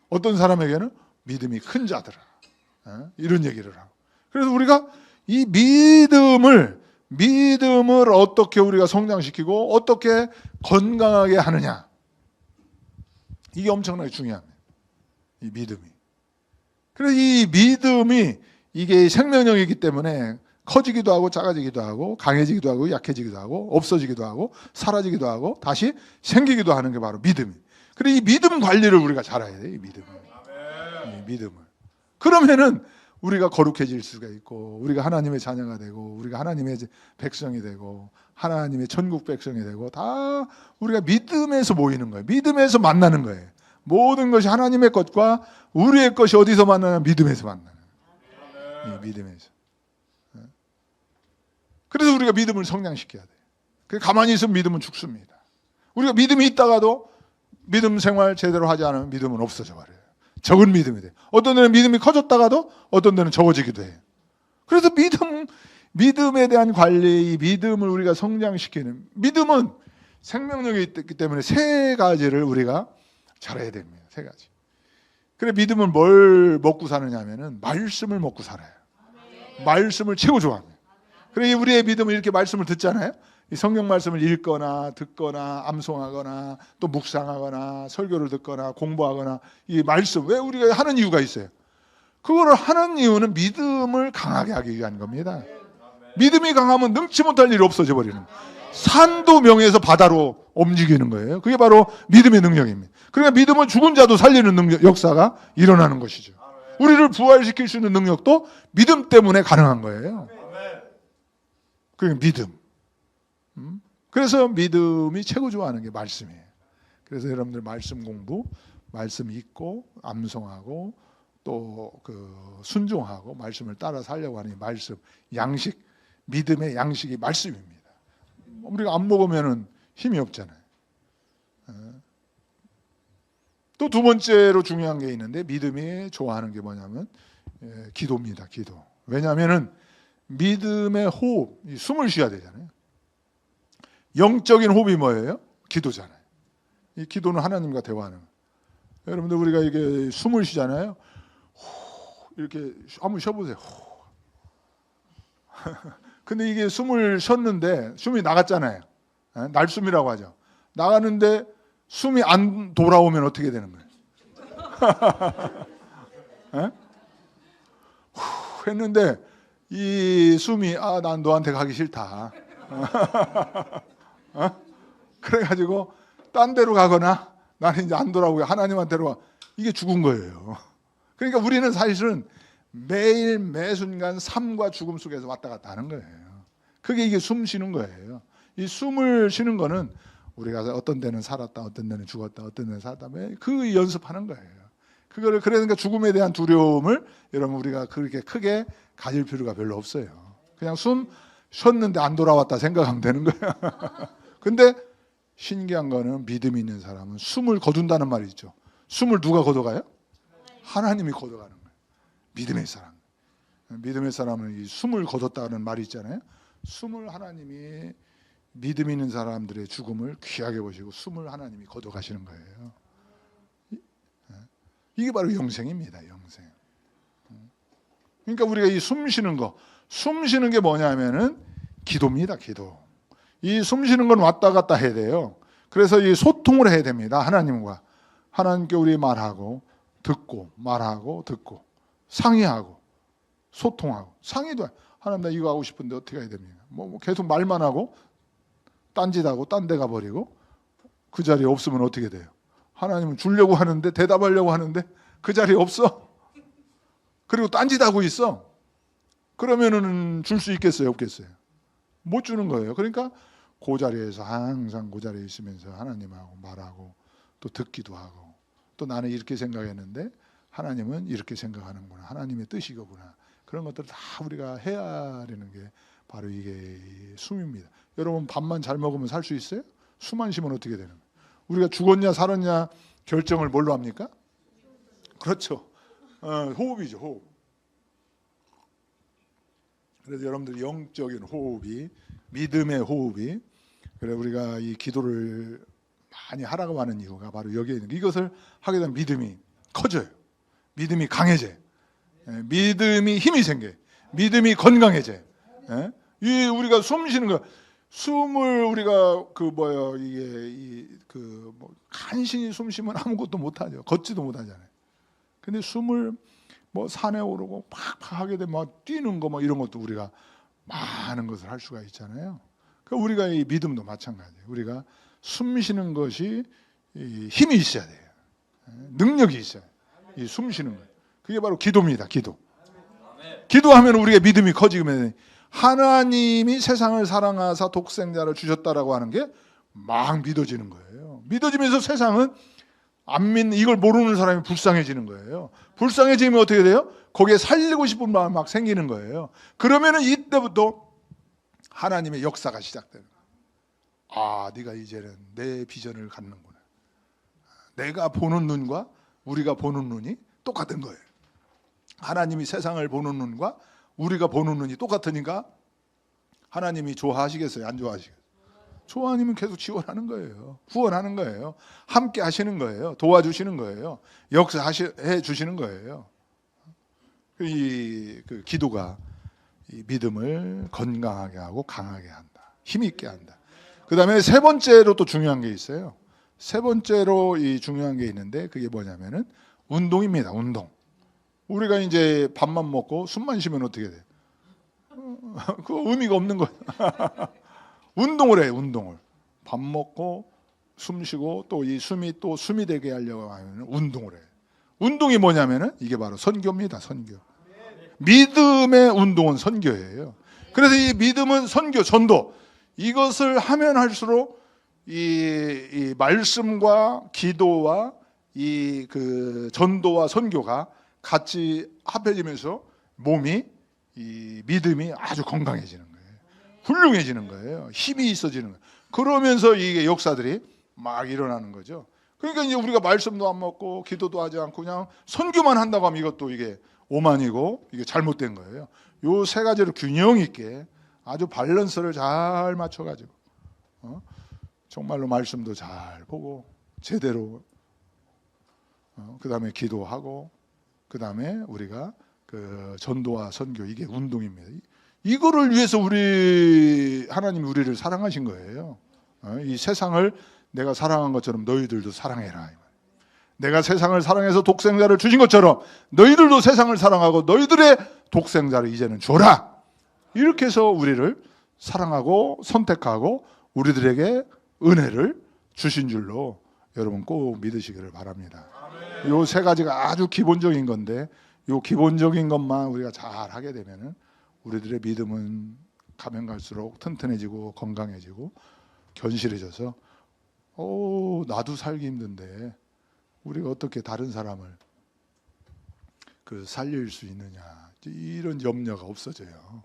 어떤 사람에게는 믿음이 큰 자들아, 이런 얘기를 하고. 그래서 우리가 이 믿음을 어떻게 우리가 성장시키고 어떻게 건강하게 하느냐, 이게 엄청나게 중요합니다. 이 믿음이. 그래서 이 믿음이 이게 생명력이기 때문에 커지기도 하고 작아지기도 하고 강해지기도 하고 약해지기도 하고 없어지기도 하고 사라지기도 하고 다시 생기기도 하는 게 바로 믿음이에요. 그래서 이 믿음 관리를 우리가 잘해야 돼요. 이 믿음을. 이 믿음을. 그러면은 우리가 거룩해질 수가 있고 우리가 하나님의 자녀가 되고 우리가 하나님의 백성이 되고 하나님의 천국 백성이 되고 다 우리가 믿음에서 모이는 거예요. 믿음에서 만나는 거예요. 모든 것이 하나님의 것과 우리의 것이 어디서 만나냐? 믿음에서 만나는 거예요. 이 믿음에서. 그래서 우리가 믿음을 성장시켜야 돼요. 가만히 있으면 믿음은 죽습니다. 우리가 믿음이 있다가도 믿음 생활 제대로 하지 않으면 믿음은 없어져 버려요. 적은 믿음이 돼요. 어떤 데는 믿음이 커졌다가도 어떤 데는 적어지기도 해요. 그래서 믿음에 대한 관리, 이 믿음을 우리가 성장시키는, 믿음은 생명력이 있기 때문에 세 가지를 우리가 잘해야 됩니다. 세 가지. 그래, 믿음은 뭘 먹고 사느냐 하면은 말씀을 먹고 살아요. 말씀을 최고 좋아합니다. 그래, 우리의 믿음은 이렇게 말씀을 듣잖아요. 이 성경 말씀을 읽거나 듣거나 암송하거나 또 묵상하거나 설교를 듣거나 공부하거나, 이 말씀, 왜 우리가 하는 이유가 있어요. 그거를 하는 이유는 믿음을 강하게 하기 위한 겁니다. 믿음이 강하면 능치 못할 일이 없어져 버리는 거예요. 산도 명에서 바다로 움직이는 거예요. 그게 바로 믿음의 능력입니다. 그러니까 믿음은 죽은 자도 살리는 능력, 역사가 일어나는 것이죠. 우리를 부활시킬 수 있는 능력도 믿음 때문에 가능한 거예요. 그게 믿음. 그래서 믿음이 최고 좋아하는 게 말씀이에요. 그래서 여러분들 말씀 공부, 말씀 읽고 암송하고 또 순종하고 말씀을 따라 살려고 하는 말씀, 양식, 믿음의 양식이 말씀입니다. 우리가 안 먹으면 힘이 없잖아요. 또 두 번째로 중요한 게 있는데, 믿음이 좋아하는 게 뭐냐면 기도입니다. 기도. 왜냐하면 믿음의 호흡, 숨을 쉬어야 되잖아요. 영적인 호흡이 뭐예요? 기도잖아요. 이 기도는 하나님과 대화하는 거예요. 여러분들, 우리가 이게 숨을 쉬잖아요. 이렇게 한번 쉬어보세요. 근데 이게 숨을 쉬었는데 숨이 나갔잖아요. 날숨이라고 하죠. 나가는데 숨이 안 돌아오면 어떻게 되는 거예요? 했는데 이 숨이 난 너한테 가기 싫다. 그래가지고 딴 데로 가거나 나는 이제 안 돌아오고 하나님한테로 가. 이게 죽은 거예요. 그러니까 우리는 사실은 매일 매순간 삶과 죽음 속에서 왔다 갔다 하는 거예요. 그게 이게 숨 쉬는 거예요. 이 숨을 쉬는 거는 우리가 어떤 데는 살았다, 어떤 데는 죽었다, 어떤 데는 살았다, 그 연습하는 거예요. 그거를, 그러니까 죽음에 대한 두려움을 여러분 우리가 그렇게 크게 가질 필요가 별로 없어요. 그냥 숨 쉬었는데 안 돌아왔다 생각하면 되는 거예요. 근데 신기한 거는 믿음이 있는 사람은 숨을 거둔다는 말이 있죠. 숨을 누가 걷어가요? 하나님이 걷어가는 거예요. 믿음의 사람. 믿음의 사람은 이 숨을 거뒀다는 말이 있잖아요. 숨을 하나님이, 믿음 있는 사람들의 죽음을 귀하게 보시고 숨을 하나님이 거둬가시는 거예요. 이게 바로 영생입니다. 영생. 그러니까 우리가 이 숨 쉬는 거, 숨 쉬는 게 뭐냐면은 기도입니다. 기도. 이 숨 쉬는 건 왔다 갔다 해야 돼요. 그래서 이 소통을 해야 됩니다. 하나님과. 하나님께 우리 말하고 듣고 말하고 듣고 상의하고 소통하고 상의도 하나님 나 이거 하고 싶은데 어떻게 해야 됩니까? 뭐 계속 말만 하고 딴짓하고 딴 데 가버리고 그 자리에 없으면 어떻게 돼요? 하나님은 주려고 하는데 대답하려고 하는데 그 자리에 없어. 그리고 딴짓하고 있어. 그러면은 줄 수 있겠어요? 없겠어요? 못 주는 거예요. 그러니까 그 자리에서 항상 그 자리에 있으면서 하나님하고 말하고 또 듣기도 하고 또 나는 이렇게 생각했는데 하나님은 이렇게 생각하는구나. 하나님의 뜻이거구나. 그런 것들을 다 우리가 헤아리는 게 바로 이게 숨입니다. 여러분 밥만 잘 먹으면 살 수 있어요? 숨 안 쉬면 어떻게 되는 거예요? 우리가 죽었냐 살았냐 결정을 뭘로 합니까? 그렇죠. 호흡이죠. 호흡. 그래서 여러분들 영적인 호흡이 믿음의 호흡이 그래 우리가 이 기도를 많이 하라고 하는 이유가 바로 여기에 있는 이것을 하게 되면 믿음이 커져요. 믿음이 강해져요. 믿음이 힘이 생겨요. 믿음이 건강해져요. 이 우리가 숨 쉬는 거 숨을 우리가 이게 간신히 숨 쉬면 아무것도 못 하죠. 걷지도 못 하잖아요. 근데 숨을 뭐 산에 오르고 팍팍 하게 되면 막 뛰는 거 뭐 이런 것도 우리가 많은 것을 할 수가 있잖아요. 그러니까 우리가 이 믿음도 마찬가지예요. 우리가 숨 쉬는 것이 힘이 있어야 돼요. 능력이 있어요. 이 숨 쉬는 거. 그게 바로 기도입니다. 기도. 기도하면 우리의 믿음이 커지면 하나님이 세상을 사랑하사 독생자를 주셨다라고 하는 게 막 믿어지는 거예요. 믿어지면서 세상은 안 믿는 이걸 모르는 사람이 불쌍해지는 거예요. 불쌍해지면 어떻게 돼요? 거기에 살리고 싶은 마음이 막 생기는 거예요. 그러면은 이때부터 하나님의 역사가 시작되는 거예요. 아, 네가 이제는 내 비전을 갖는구나. 내가 보는 눈과 우리가 보는 눈이 똑같은 거예요. 하나님이 세상을 보는 눈과 우리가 보는 눈이 똑같으니까 하나님이 좋아하시겠어요? 안 좋아하시겠어요? 좋아하면 계속 지원하는 거예요. 후원하는 거예요. 함께 하시는 거예요. 도와주시는 거예요. 역사해 주시는 거예요. 그 기도가 이 믿음을 건강하게 하고 강하게 한다. 힘 있게 한다. 그 다음에 세 번째로 또 중요한 게 있어요. 세 번째로 이 중요한 게 있는데 그게 뭐냐면은 운동입니다. 운동. 우리가 이제 밥만 먹고 숨만 쉬면 어떻게 돼요? 그 의미가 없는 거예요. 운동을 해요. 운동을. 밥 먹고 숨 쉬고 또 이 숨이 또 숨이 되게 하려고 하면 운동을 해요. 운동이 뭐냐면은 이게 바로 선교입니다. 선교. 믿음의 운동은 선교예요. 그래서 이 믿음은 선교, 전도. 이것을 하면 할수록 이 말씀과 기도와 이 그 전도와 선교가 같이 합해지면서 몸이 이 믿음이 아주 건강해지는 거예요. 훌륭해지는 거예요. 힘이 있어지는 거예요. 그러면서 이게 역사들이 막 일어나는 거죠. 그러니까 이제 우리가 말씀도 안 먹고 기도도 하지 않고 그냥 선교만 한다고 하면 이것도 이게 오만이고 이게 잘못된 거예요. 요 세 가지를 균형 있게 아주 밸런스를 잘 맞춰가지고 정말로 말씀도 잘 보고 제대로 그 다음에 기도하고 그 다음에 우리가 그 전도와 선교 이게 운동입니다. 이거를 위해서 하나님이 우리를 사랑하신 거예요. 이 세상을 내가 사랑한 것처럼 너희들도 사랑해라. 내가 세상을 사랑해서 독생자를 주신 것처럼 너희들도 세상을 사랑하고 너희들의 독생자를 이제는 줘라. 이렇게 해서 우리를 사랑하고 선택하고 우리들에게 은혜를 주신 줄로 여러분 꼭 믿으시기를 바랍니다. 요 세 가지가 아주 기본적인 건데 요 기본적인 것만 우리가 잘 하게 되면은 우리들의 믿음은 가면 갈수록 튼튼해지고 건강해지고 견실해져서 나도 살기 힘든데 우리가 어떻게 다른 사람을 살릴 수 있느냐 이런 염려가 없어져요.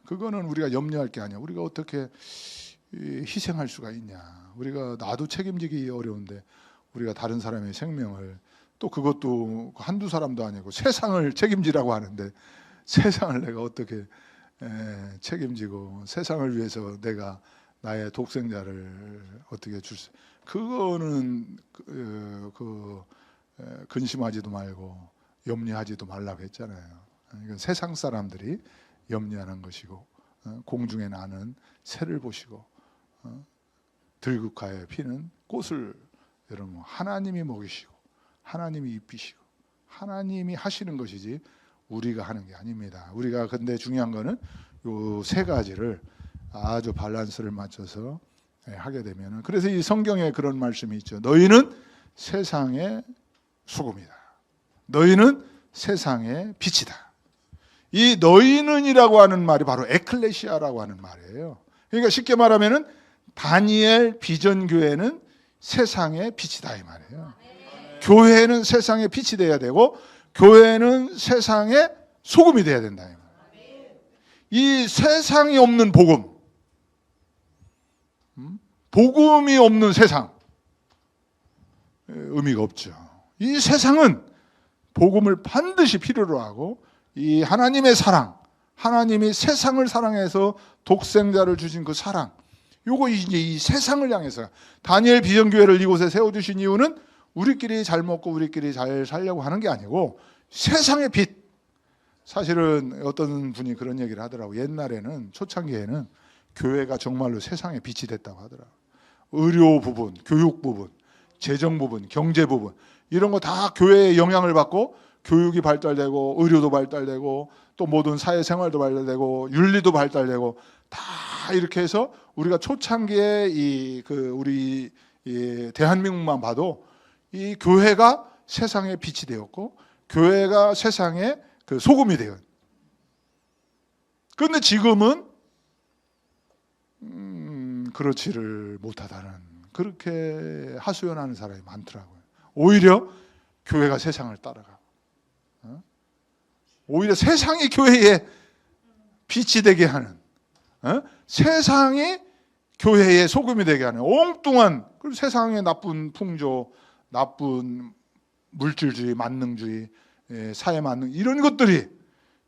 그거는 우리가 염려할 게 아니야. 우리가 어떻게 희생할 수가 있냐. 우리가 나도 책임지기 어려운데 우리가 다른 사람의 생명을 또 그것도 한두 사람도 아니고 세상을 책임지라고 하는데 세상을 내가 어떻게 책임지고 세상을 위해서 내가 나의 독생자를 어떻게 줄 수? 그거는 근심하지도 말고 염려하지도 말라고 했잖아요. 이건 세상 사람들이 염려하는 것이고 공중에 나는 새를 보시고 들국화에 피는 꽃을 여러분 하나님이 먹이시고 하나님이 입히시고 하나님이 하시는 것이지 우리가 하는 게 아닙니다. 우리가 근데 중요한 거는 요 세 가지를 아주 밸런스를 맞춰서 하게 되면은, 그래서 이 성경에 그런 말씀이 있죠. 너희는 세상의 소금이다. 너희는 세상의 빛이다. 이 너희는이라고 하는 말이 바로 에클레시아라고 하는 말이에요. 그러니까 쉽게 말하면은 다니엘 비전 교회는 세상의 빛이다 이 말이에요. 교회는 세상의 빛이 돼야 되고 교회는 세상의 소금이 돼야 된다 이 말이에요. 이 세상이 없는 복음, 복음이 없는 세상, 의미가 없죠. 이 세상은 복음을 반드시 필요로 하고 이 하나님의 사랑, 하나님이 세상을 사랑해서 독생자를 주신 그 사랑, 요거 이제 이 세상을 향해서 다니엘 비전교회를 이곳에 세워주신 이유는 우리끼리 잘 먹고 우리끼리 잘 살려고 하는 게 아니고 세상의 빛. 사실은 어떤 분이 그런 얘기를 하더라고요. 옛날에는 초창기에는 교회가 정말로 세상의 빛이 됐다고 하더라고요. 의료 부분, 교육 부분, 재정 부분, 경제 부분 이런 거 다 교회의 영향을 받고 교육이 발달되고 의료도 발달되고 또 모든 사회생활도 발달되고 윤리도 발달되고 다 이렇게 해서 우리가 초창기에 우리 대한민국만 봐도 이 교회가 세상의 빛이 되었고 교회가 세상의 그 소금이 되었. 그런데 지금은 그렇지를 못하다는 그렇게 하소연하는 사람이 많더라고요. 오히려 교회가 세상을 따라가고 오히려 세상이 교회의 빛이 되게 하는, 세상이 교회의 소금이 되게 하는 엉뚱한, 그리고 세상의 나쁜 풍조, 나쁜 물질주의, 만능주의, 사회 만능 이런 것들이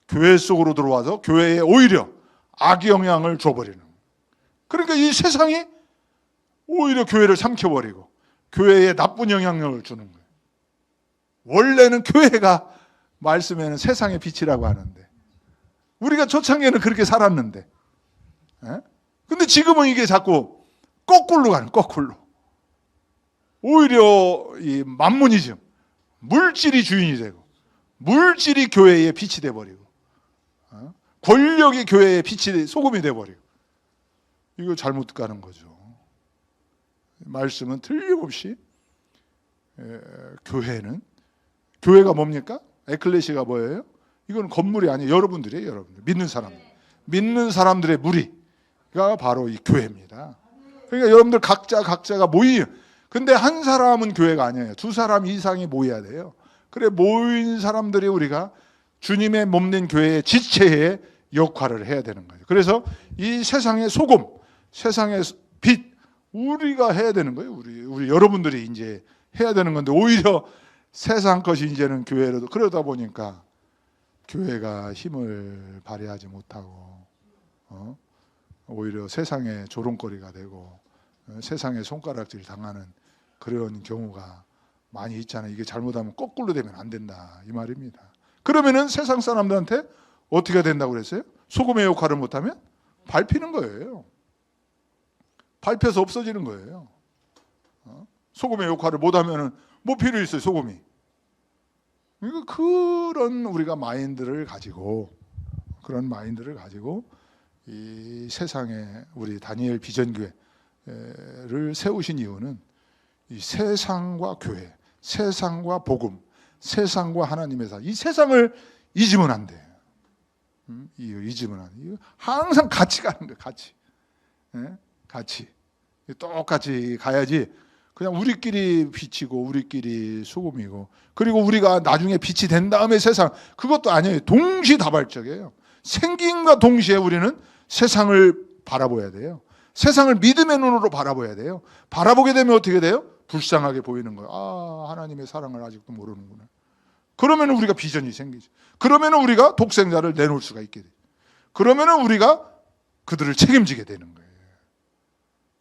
교회 속으로 들어와서 교회에 오히려 악의 영향을 줘버리는. 그러니까 이 세상이 오히려 교회를 삼켜버리고 교회에 나쁜 영향력을 주는 거예요. 원래는 교회가 말씀에는 세상의 빛이라고 하는데 우리가 초창기에는 그렇게 살았는데, 근데 지금은 이게 자꾸 거꾸로 가는, 거꾸로. 오히려 이 만문이즘, 물질이 주인이 되고 물질이 교회의 빛이 돼버리고 권력이 교회의 빛이 소금이 돼버리고 이거 잘못 가는 거죠. 말씀은 틀림없이 교회가 뭡니까? 에클레시아가 뭐예요? 이건 건물이 아니에요. 여러분들이에요. 여러분들 믿는 사람들, 믿는 사람들의 무리가 바로 이 교회입니다. 그러니까 여러분들 각자가 모이요. 근데 한 사람은 교회가 아니에요. 두 사람 이상이 모여야 돼요. 그래 모인 사람들이 우리가 주님의 몸된 교회의 지체의 역할을 해야 되는 거죠. 그래서 이 세상의 소금, 세상의 빛 우리가 해야 되는 거예요. 우리 여러분들이 이제 해야 되는 건데 오히려 세상 것이 이제는 교회로도 그러다 보니까 교회가 힘을 발휘하지 못하고 오히려 세상의 조롱거리가 되고 세상의 손가락질 당하는 그런 경우가 많이 있잖아요. 이게 잘못하면 거꾸로 되면 안 된다 이 말입니다. 그러면은 세상 사람들한테 어떻게 된다고 그랬어요? 소금의 역할을 못하면 밟히는 거예요. 밟혀서 없어지는 거예요. 소금의 역할을 못하면은 뭐 필요 있어요, 소금이. 그러니까 그런 우리가 그런 마인드를 가지고 이 세상에 우리 다니엘 비전교회를 세우신 이유는 이 세상과 교회, 세상과 복음, 세상과 하나님의 이 세상을 잊으면 안 돼. 잊으면 안 돼. 항상 같이 가는 거예요, 같이. 같이. 똑같이 가야지. 그냥 우리끼리 빛이고 우리끼리 소금이고 그리고 우리가 나중에 빛이 된 다음에 세상 그것도 아니에요. 동시다발적이에요. 생김과 동시에 우리는 세상을 바라봐야 돼요. 세상을 믿음의 눈으로 바라봐야 돼요. 바라보게 되면 어떻게 돼요? 불쌍하게 보이는 거예요. 아, 하나님의 사랑을 아직도 모르는구나. 그러면 우리가 비전이 생기죠. 그러면 우리가 독생자를 내놓을 수가 있게 돼요. 그러면 우리가 그들을 책임지게 되는 거예요.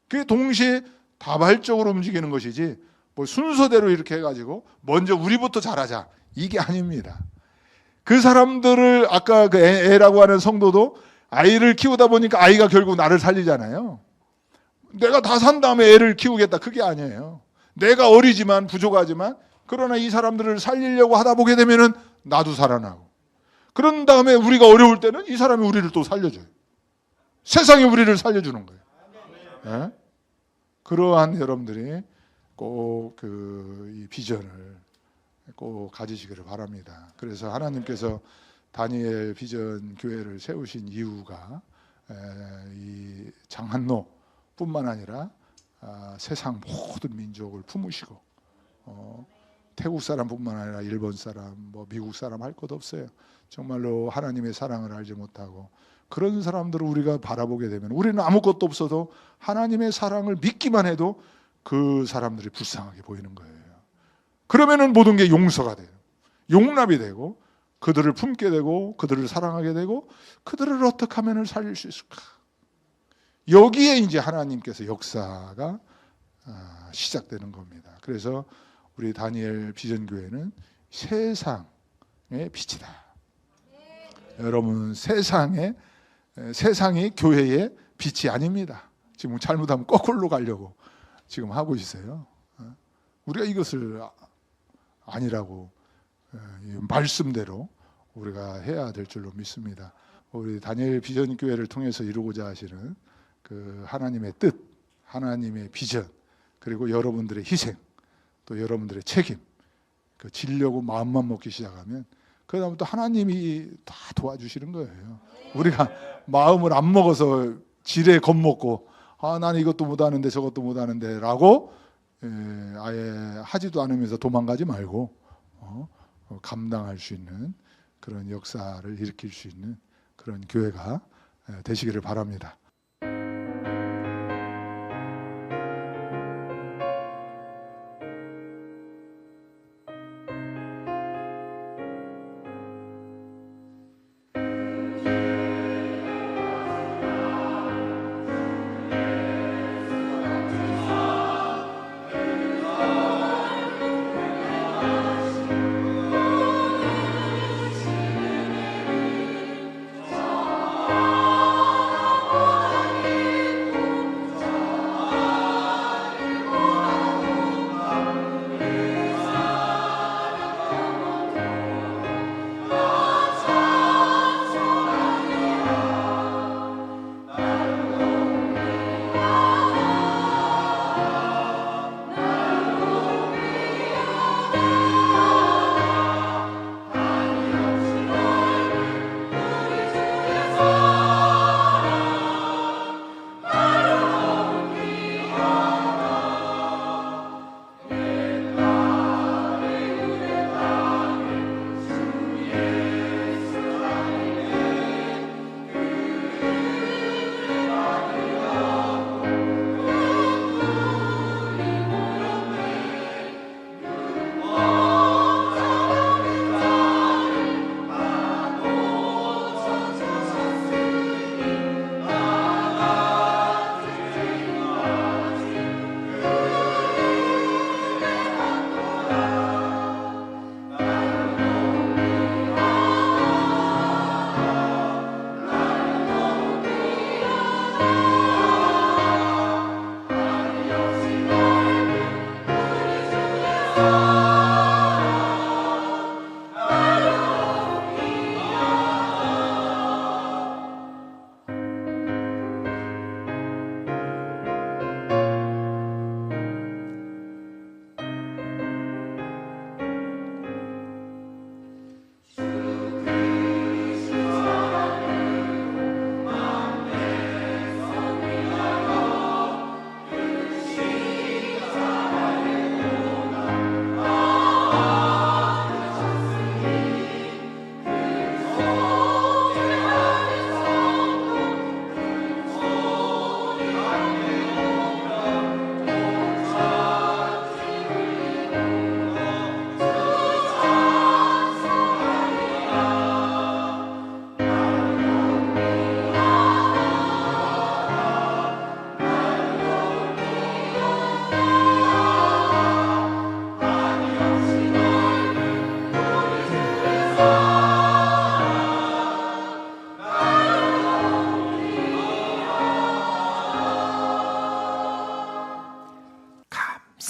그게 동시에 다발적으로 움직이는 것이지 뭐 순서대로 이렇게 해가지고 먼저 우리부터 잘하자 이게 아닙니다. 그 사람들을 아까 그 애라고 하는 성도도 아이를 키우다 보니까 아이가 결국 나를 살리잖아요. 내가 다 산 다음에 애를 키우겠다, 그게 아니에요. 내가 어리지만 부족하지만 그러나 이 사람들을 살리려고 하다 보게 되면은 나도 살아나고, 그런 다음에 우리가 어려울 때는 이 사람이 우리를 또 살려줘요. 세상이 우리를 살려주는 거예요. 네? 그러한 여러분들이 꼭 이 비전을 꼭 가지시기를 바랍니다. 그래서 하나님께서 다니엘 비전 교회를 세우신 이유가 이 장한노뿐만 아니라 세상 모든 민족을 품으시고, 태국 사람뿐만 아니라 일본 사람, 뭐 미국 사람 할 것 없어요. 정말로 하나님의 사랑을 알지 못하고 그런 사람들을 우리가 바라보게 되면 우리는 아무것도 없어도 하나님의 사랑을 믿기만 해도 그 사람들이 불쌍하게 보이는 거예요. 그러면은 모든 게 용서가 돼요. 용납이 되고 그들을 품게 되고 그들을 사랑하게 되고 그들을 어떻게 하면 살릴 수 있을까? 여기에 이제 하나님께서 역사가 시작되는 겁니다. 그래서 우리 다니엘 비전교회는 세상의 빛이다. 여러분, 세상이 교회의 빛이 아닙니다. 지금 잘못하면 거꾸로 가려고 지금 하고 있어요. 우리가 이것을 아니라고 말씀대로 우리가 해야 될 줄로 믿습니다. 우리 다니엘 비전 교회를 통해서 이루고자 하시는 그 하나님의 뜻, 하나님의 비전, 그리고 여러분들의 희생, 또 여러분들의 책임, 그 지려고 마음만 먹기 시작하면 그 다음부터 하나님이 다 도와주시는 거예요. 우리가 마음을 안 먹어서 지레 겁먹고 난 이것도 못하는데 저것도 못하는데 라고 아예 하지도 않으면서 도망가지 말고 감당할 수 있는 그런 역사를 일으킬 수 있는 그런 교회가 되시기를 바랍니다.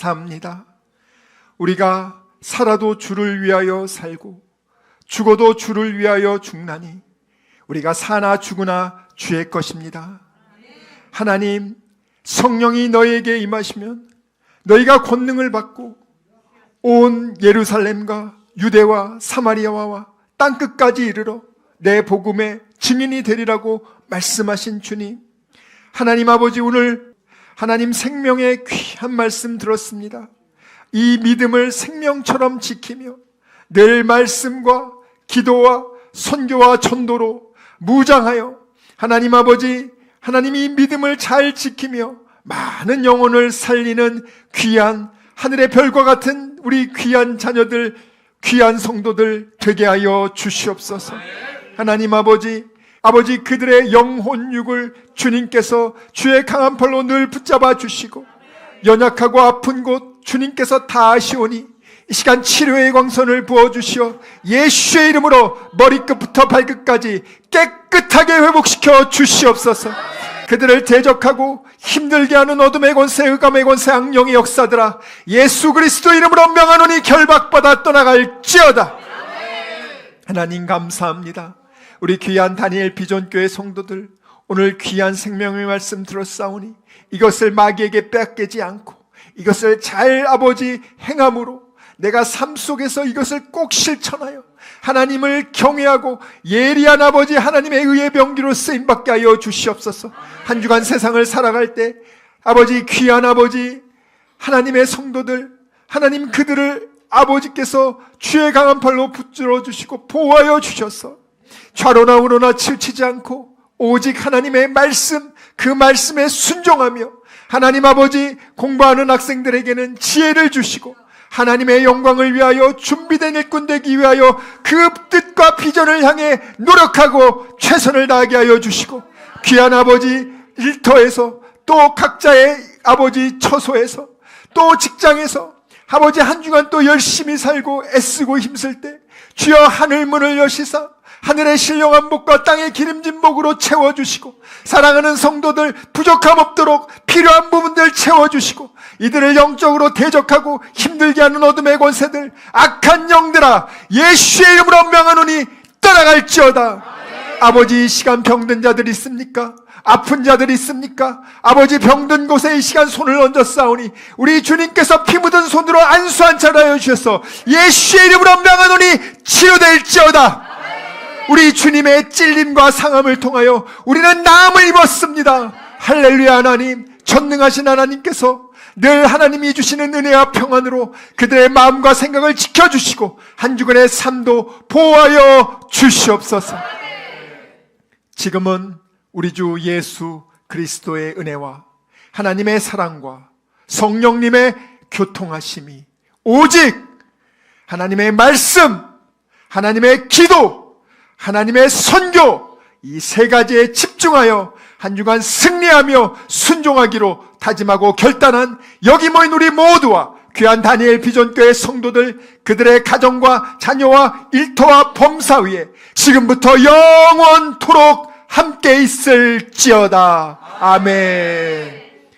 감사합니다. 우리가 살아도 주를 위하여 살고 죽어도 주를 위하여 죽나니 우리가 사나 죽으나 주의 것입니다. 하나님, 성령이 너희에게 임하시면 너희가 권능을 받고 온 예루살렘과 유대와 사마리아와 땅끝까지 이르러 내 복음의 증인이 되리라고 말씀하신 주님, 하나님 아버지, 오늘 하나님 생명의 귀한 말씀 들었습니다. 이 믿음을 생명처럼 지키며 늘 말씀과 기도와 선교와 전도로 무장하여 하나님 아버지, 하나님 이 믿음을 잘 지키며 많은 영혼을 살리는 귀한 하늘의 별과 같은 우리 귀한 자녀들, 귀한 성도들 되게 하여 주시옵소서. 하나님 아버지, 그들의 영혼육을 주님께서 주의 강한 팔로 늘 붙잡아 주시고 연약하고 아픈 곳 주님께서 다 아시오니 이 시간 치료의 광선을 부어주시어 예수의 이름으로 머리끝부터 발끝까지 깨끗하게 회복시켜 주시옵소서. 그들을 대적하고 힘들게 하는 어둠의 권세, 흑암의 권세, 악령의 역사들아, 예수 그리스도 이름으로 명하노니 결박받아 떠나갈지어다. 하나님 감사합니다. 우리 귀한 다니엘 비전교회 성도들, 오늘 귀한 생명의 말씀 들었사오니 이것을 마귀에게 빼앗기지 않고 이것을 잘 아버지 행함으로 내가 삶 속에서 이것을 꼭 실천하여 하나님을 경외하고 예리한 아버지 하나님의 의의 병기로 쓰임받게 하여 주시옵소서. 한 주간 세상을 살아갈 때 아버지, 귀한 아버지 하나님의 성도들, 하나님 그들을 아버지께서 주의 강한 팔로 붙들어 주시고 보호하여 주셔서 좌로나 우로나 치우치지 않고 오직 하나님의 말씀, 그 말씀에 순종하며 하나님 아버지 공부하는 학생들에게는 지혜를 주시고 하나님의 영광을 위하여 준비된 일꾼 되기 위하여 그 뜻과 비전을 향해 노력하고 최선을 다하게 하여 주시고 귀한 아버지 일터에서 또 각자의 아버지 처소에서 또 직장에서 아버지 한 주간 또 열심히 살고 애쓰고 힘쓸 때 주여 하늘 문을 여시사 하늘의 신령한 복과 땅의 기름진 복으로 채워주시고 사랑하는 성도들 부족함 없도록 필요한 부분들 채워주시고 이들을 영적으로 대적하고 힘들게 하는 어둠의 권세들, 악한 영들아 예수의 이름으로 명하노니 떠나갈지어다. 아버지, 이 시간 병든 자들 있습니까? 아픈 자들 있습니까? 아버지, 병든 곳에 이 시간 손을 얹어 싸우니 우리 주님께서 피 묻은 손으로 안수한 자라 하여 주셔서 예수의 이름으로 명하노니 치료될지어다. 우리 주님의 찔림과 상함을 통하여 우리는 나음을 입었습니다. 할렐루야. 하나님, 전능하신 하나님께서 늘 하나님이 주시는 은혜와 평안으로 그들의 마음과 생각을 지켜주시고 한 주간의 삶도 보호하여 주시옵소서. 지금은 우리 주 예수 그리스도의 은혜와 하나님의 사랑과 성령님의 교통하심이 오직 하나님의 말씀, 하나님의 기도, 하나님의 선교, 이 세 가지에 집중하여 한 주간 승리하며 순종하기로 다짐하고 결단한 여기 모인 우리 모두와 귀한 다니엘 비전교회 성도들, 그들의 가정과 자녀와 일터와 범사 위에 지금부터 영원토록 함께 있을지어다. 아멘.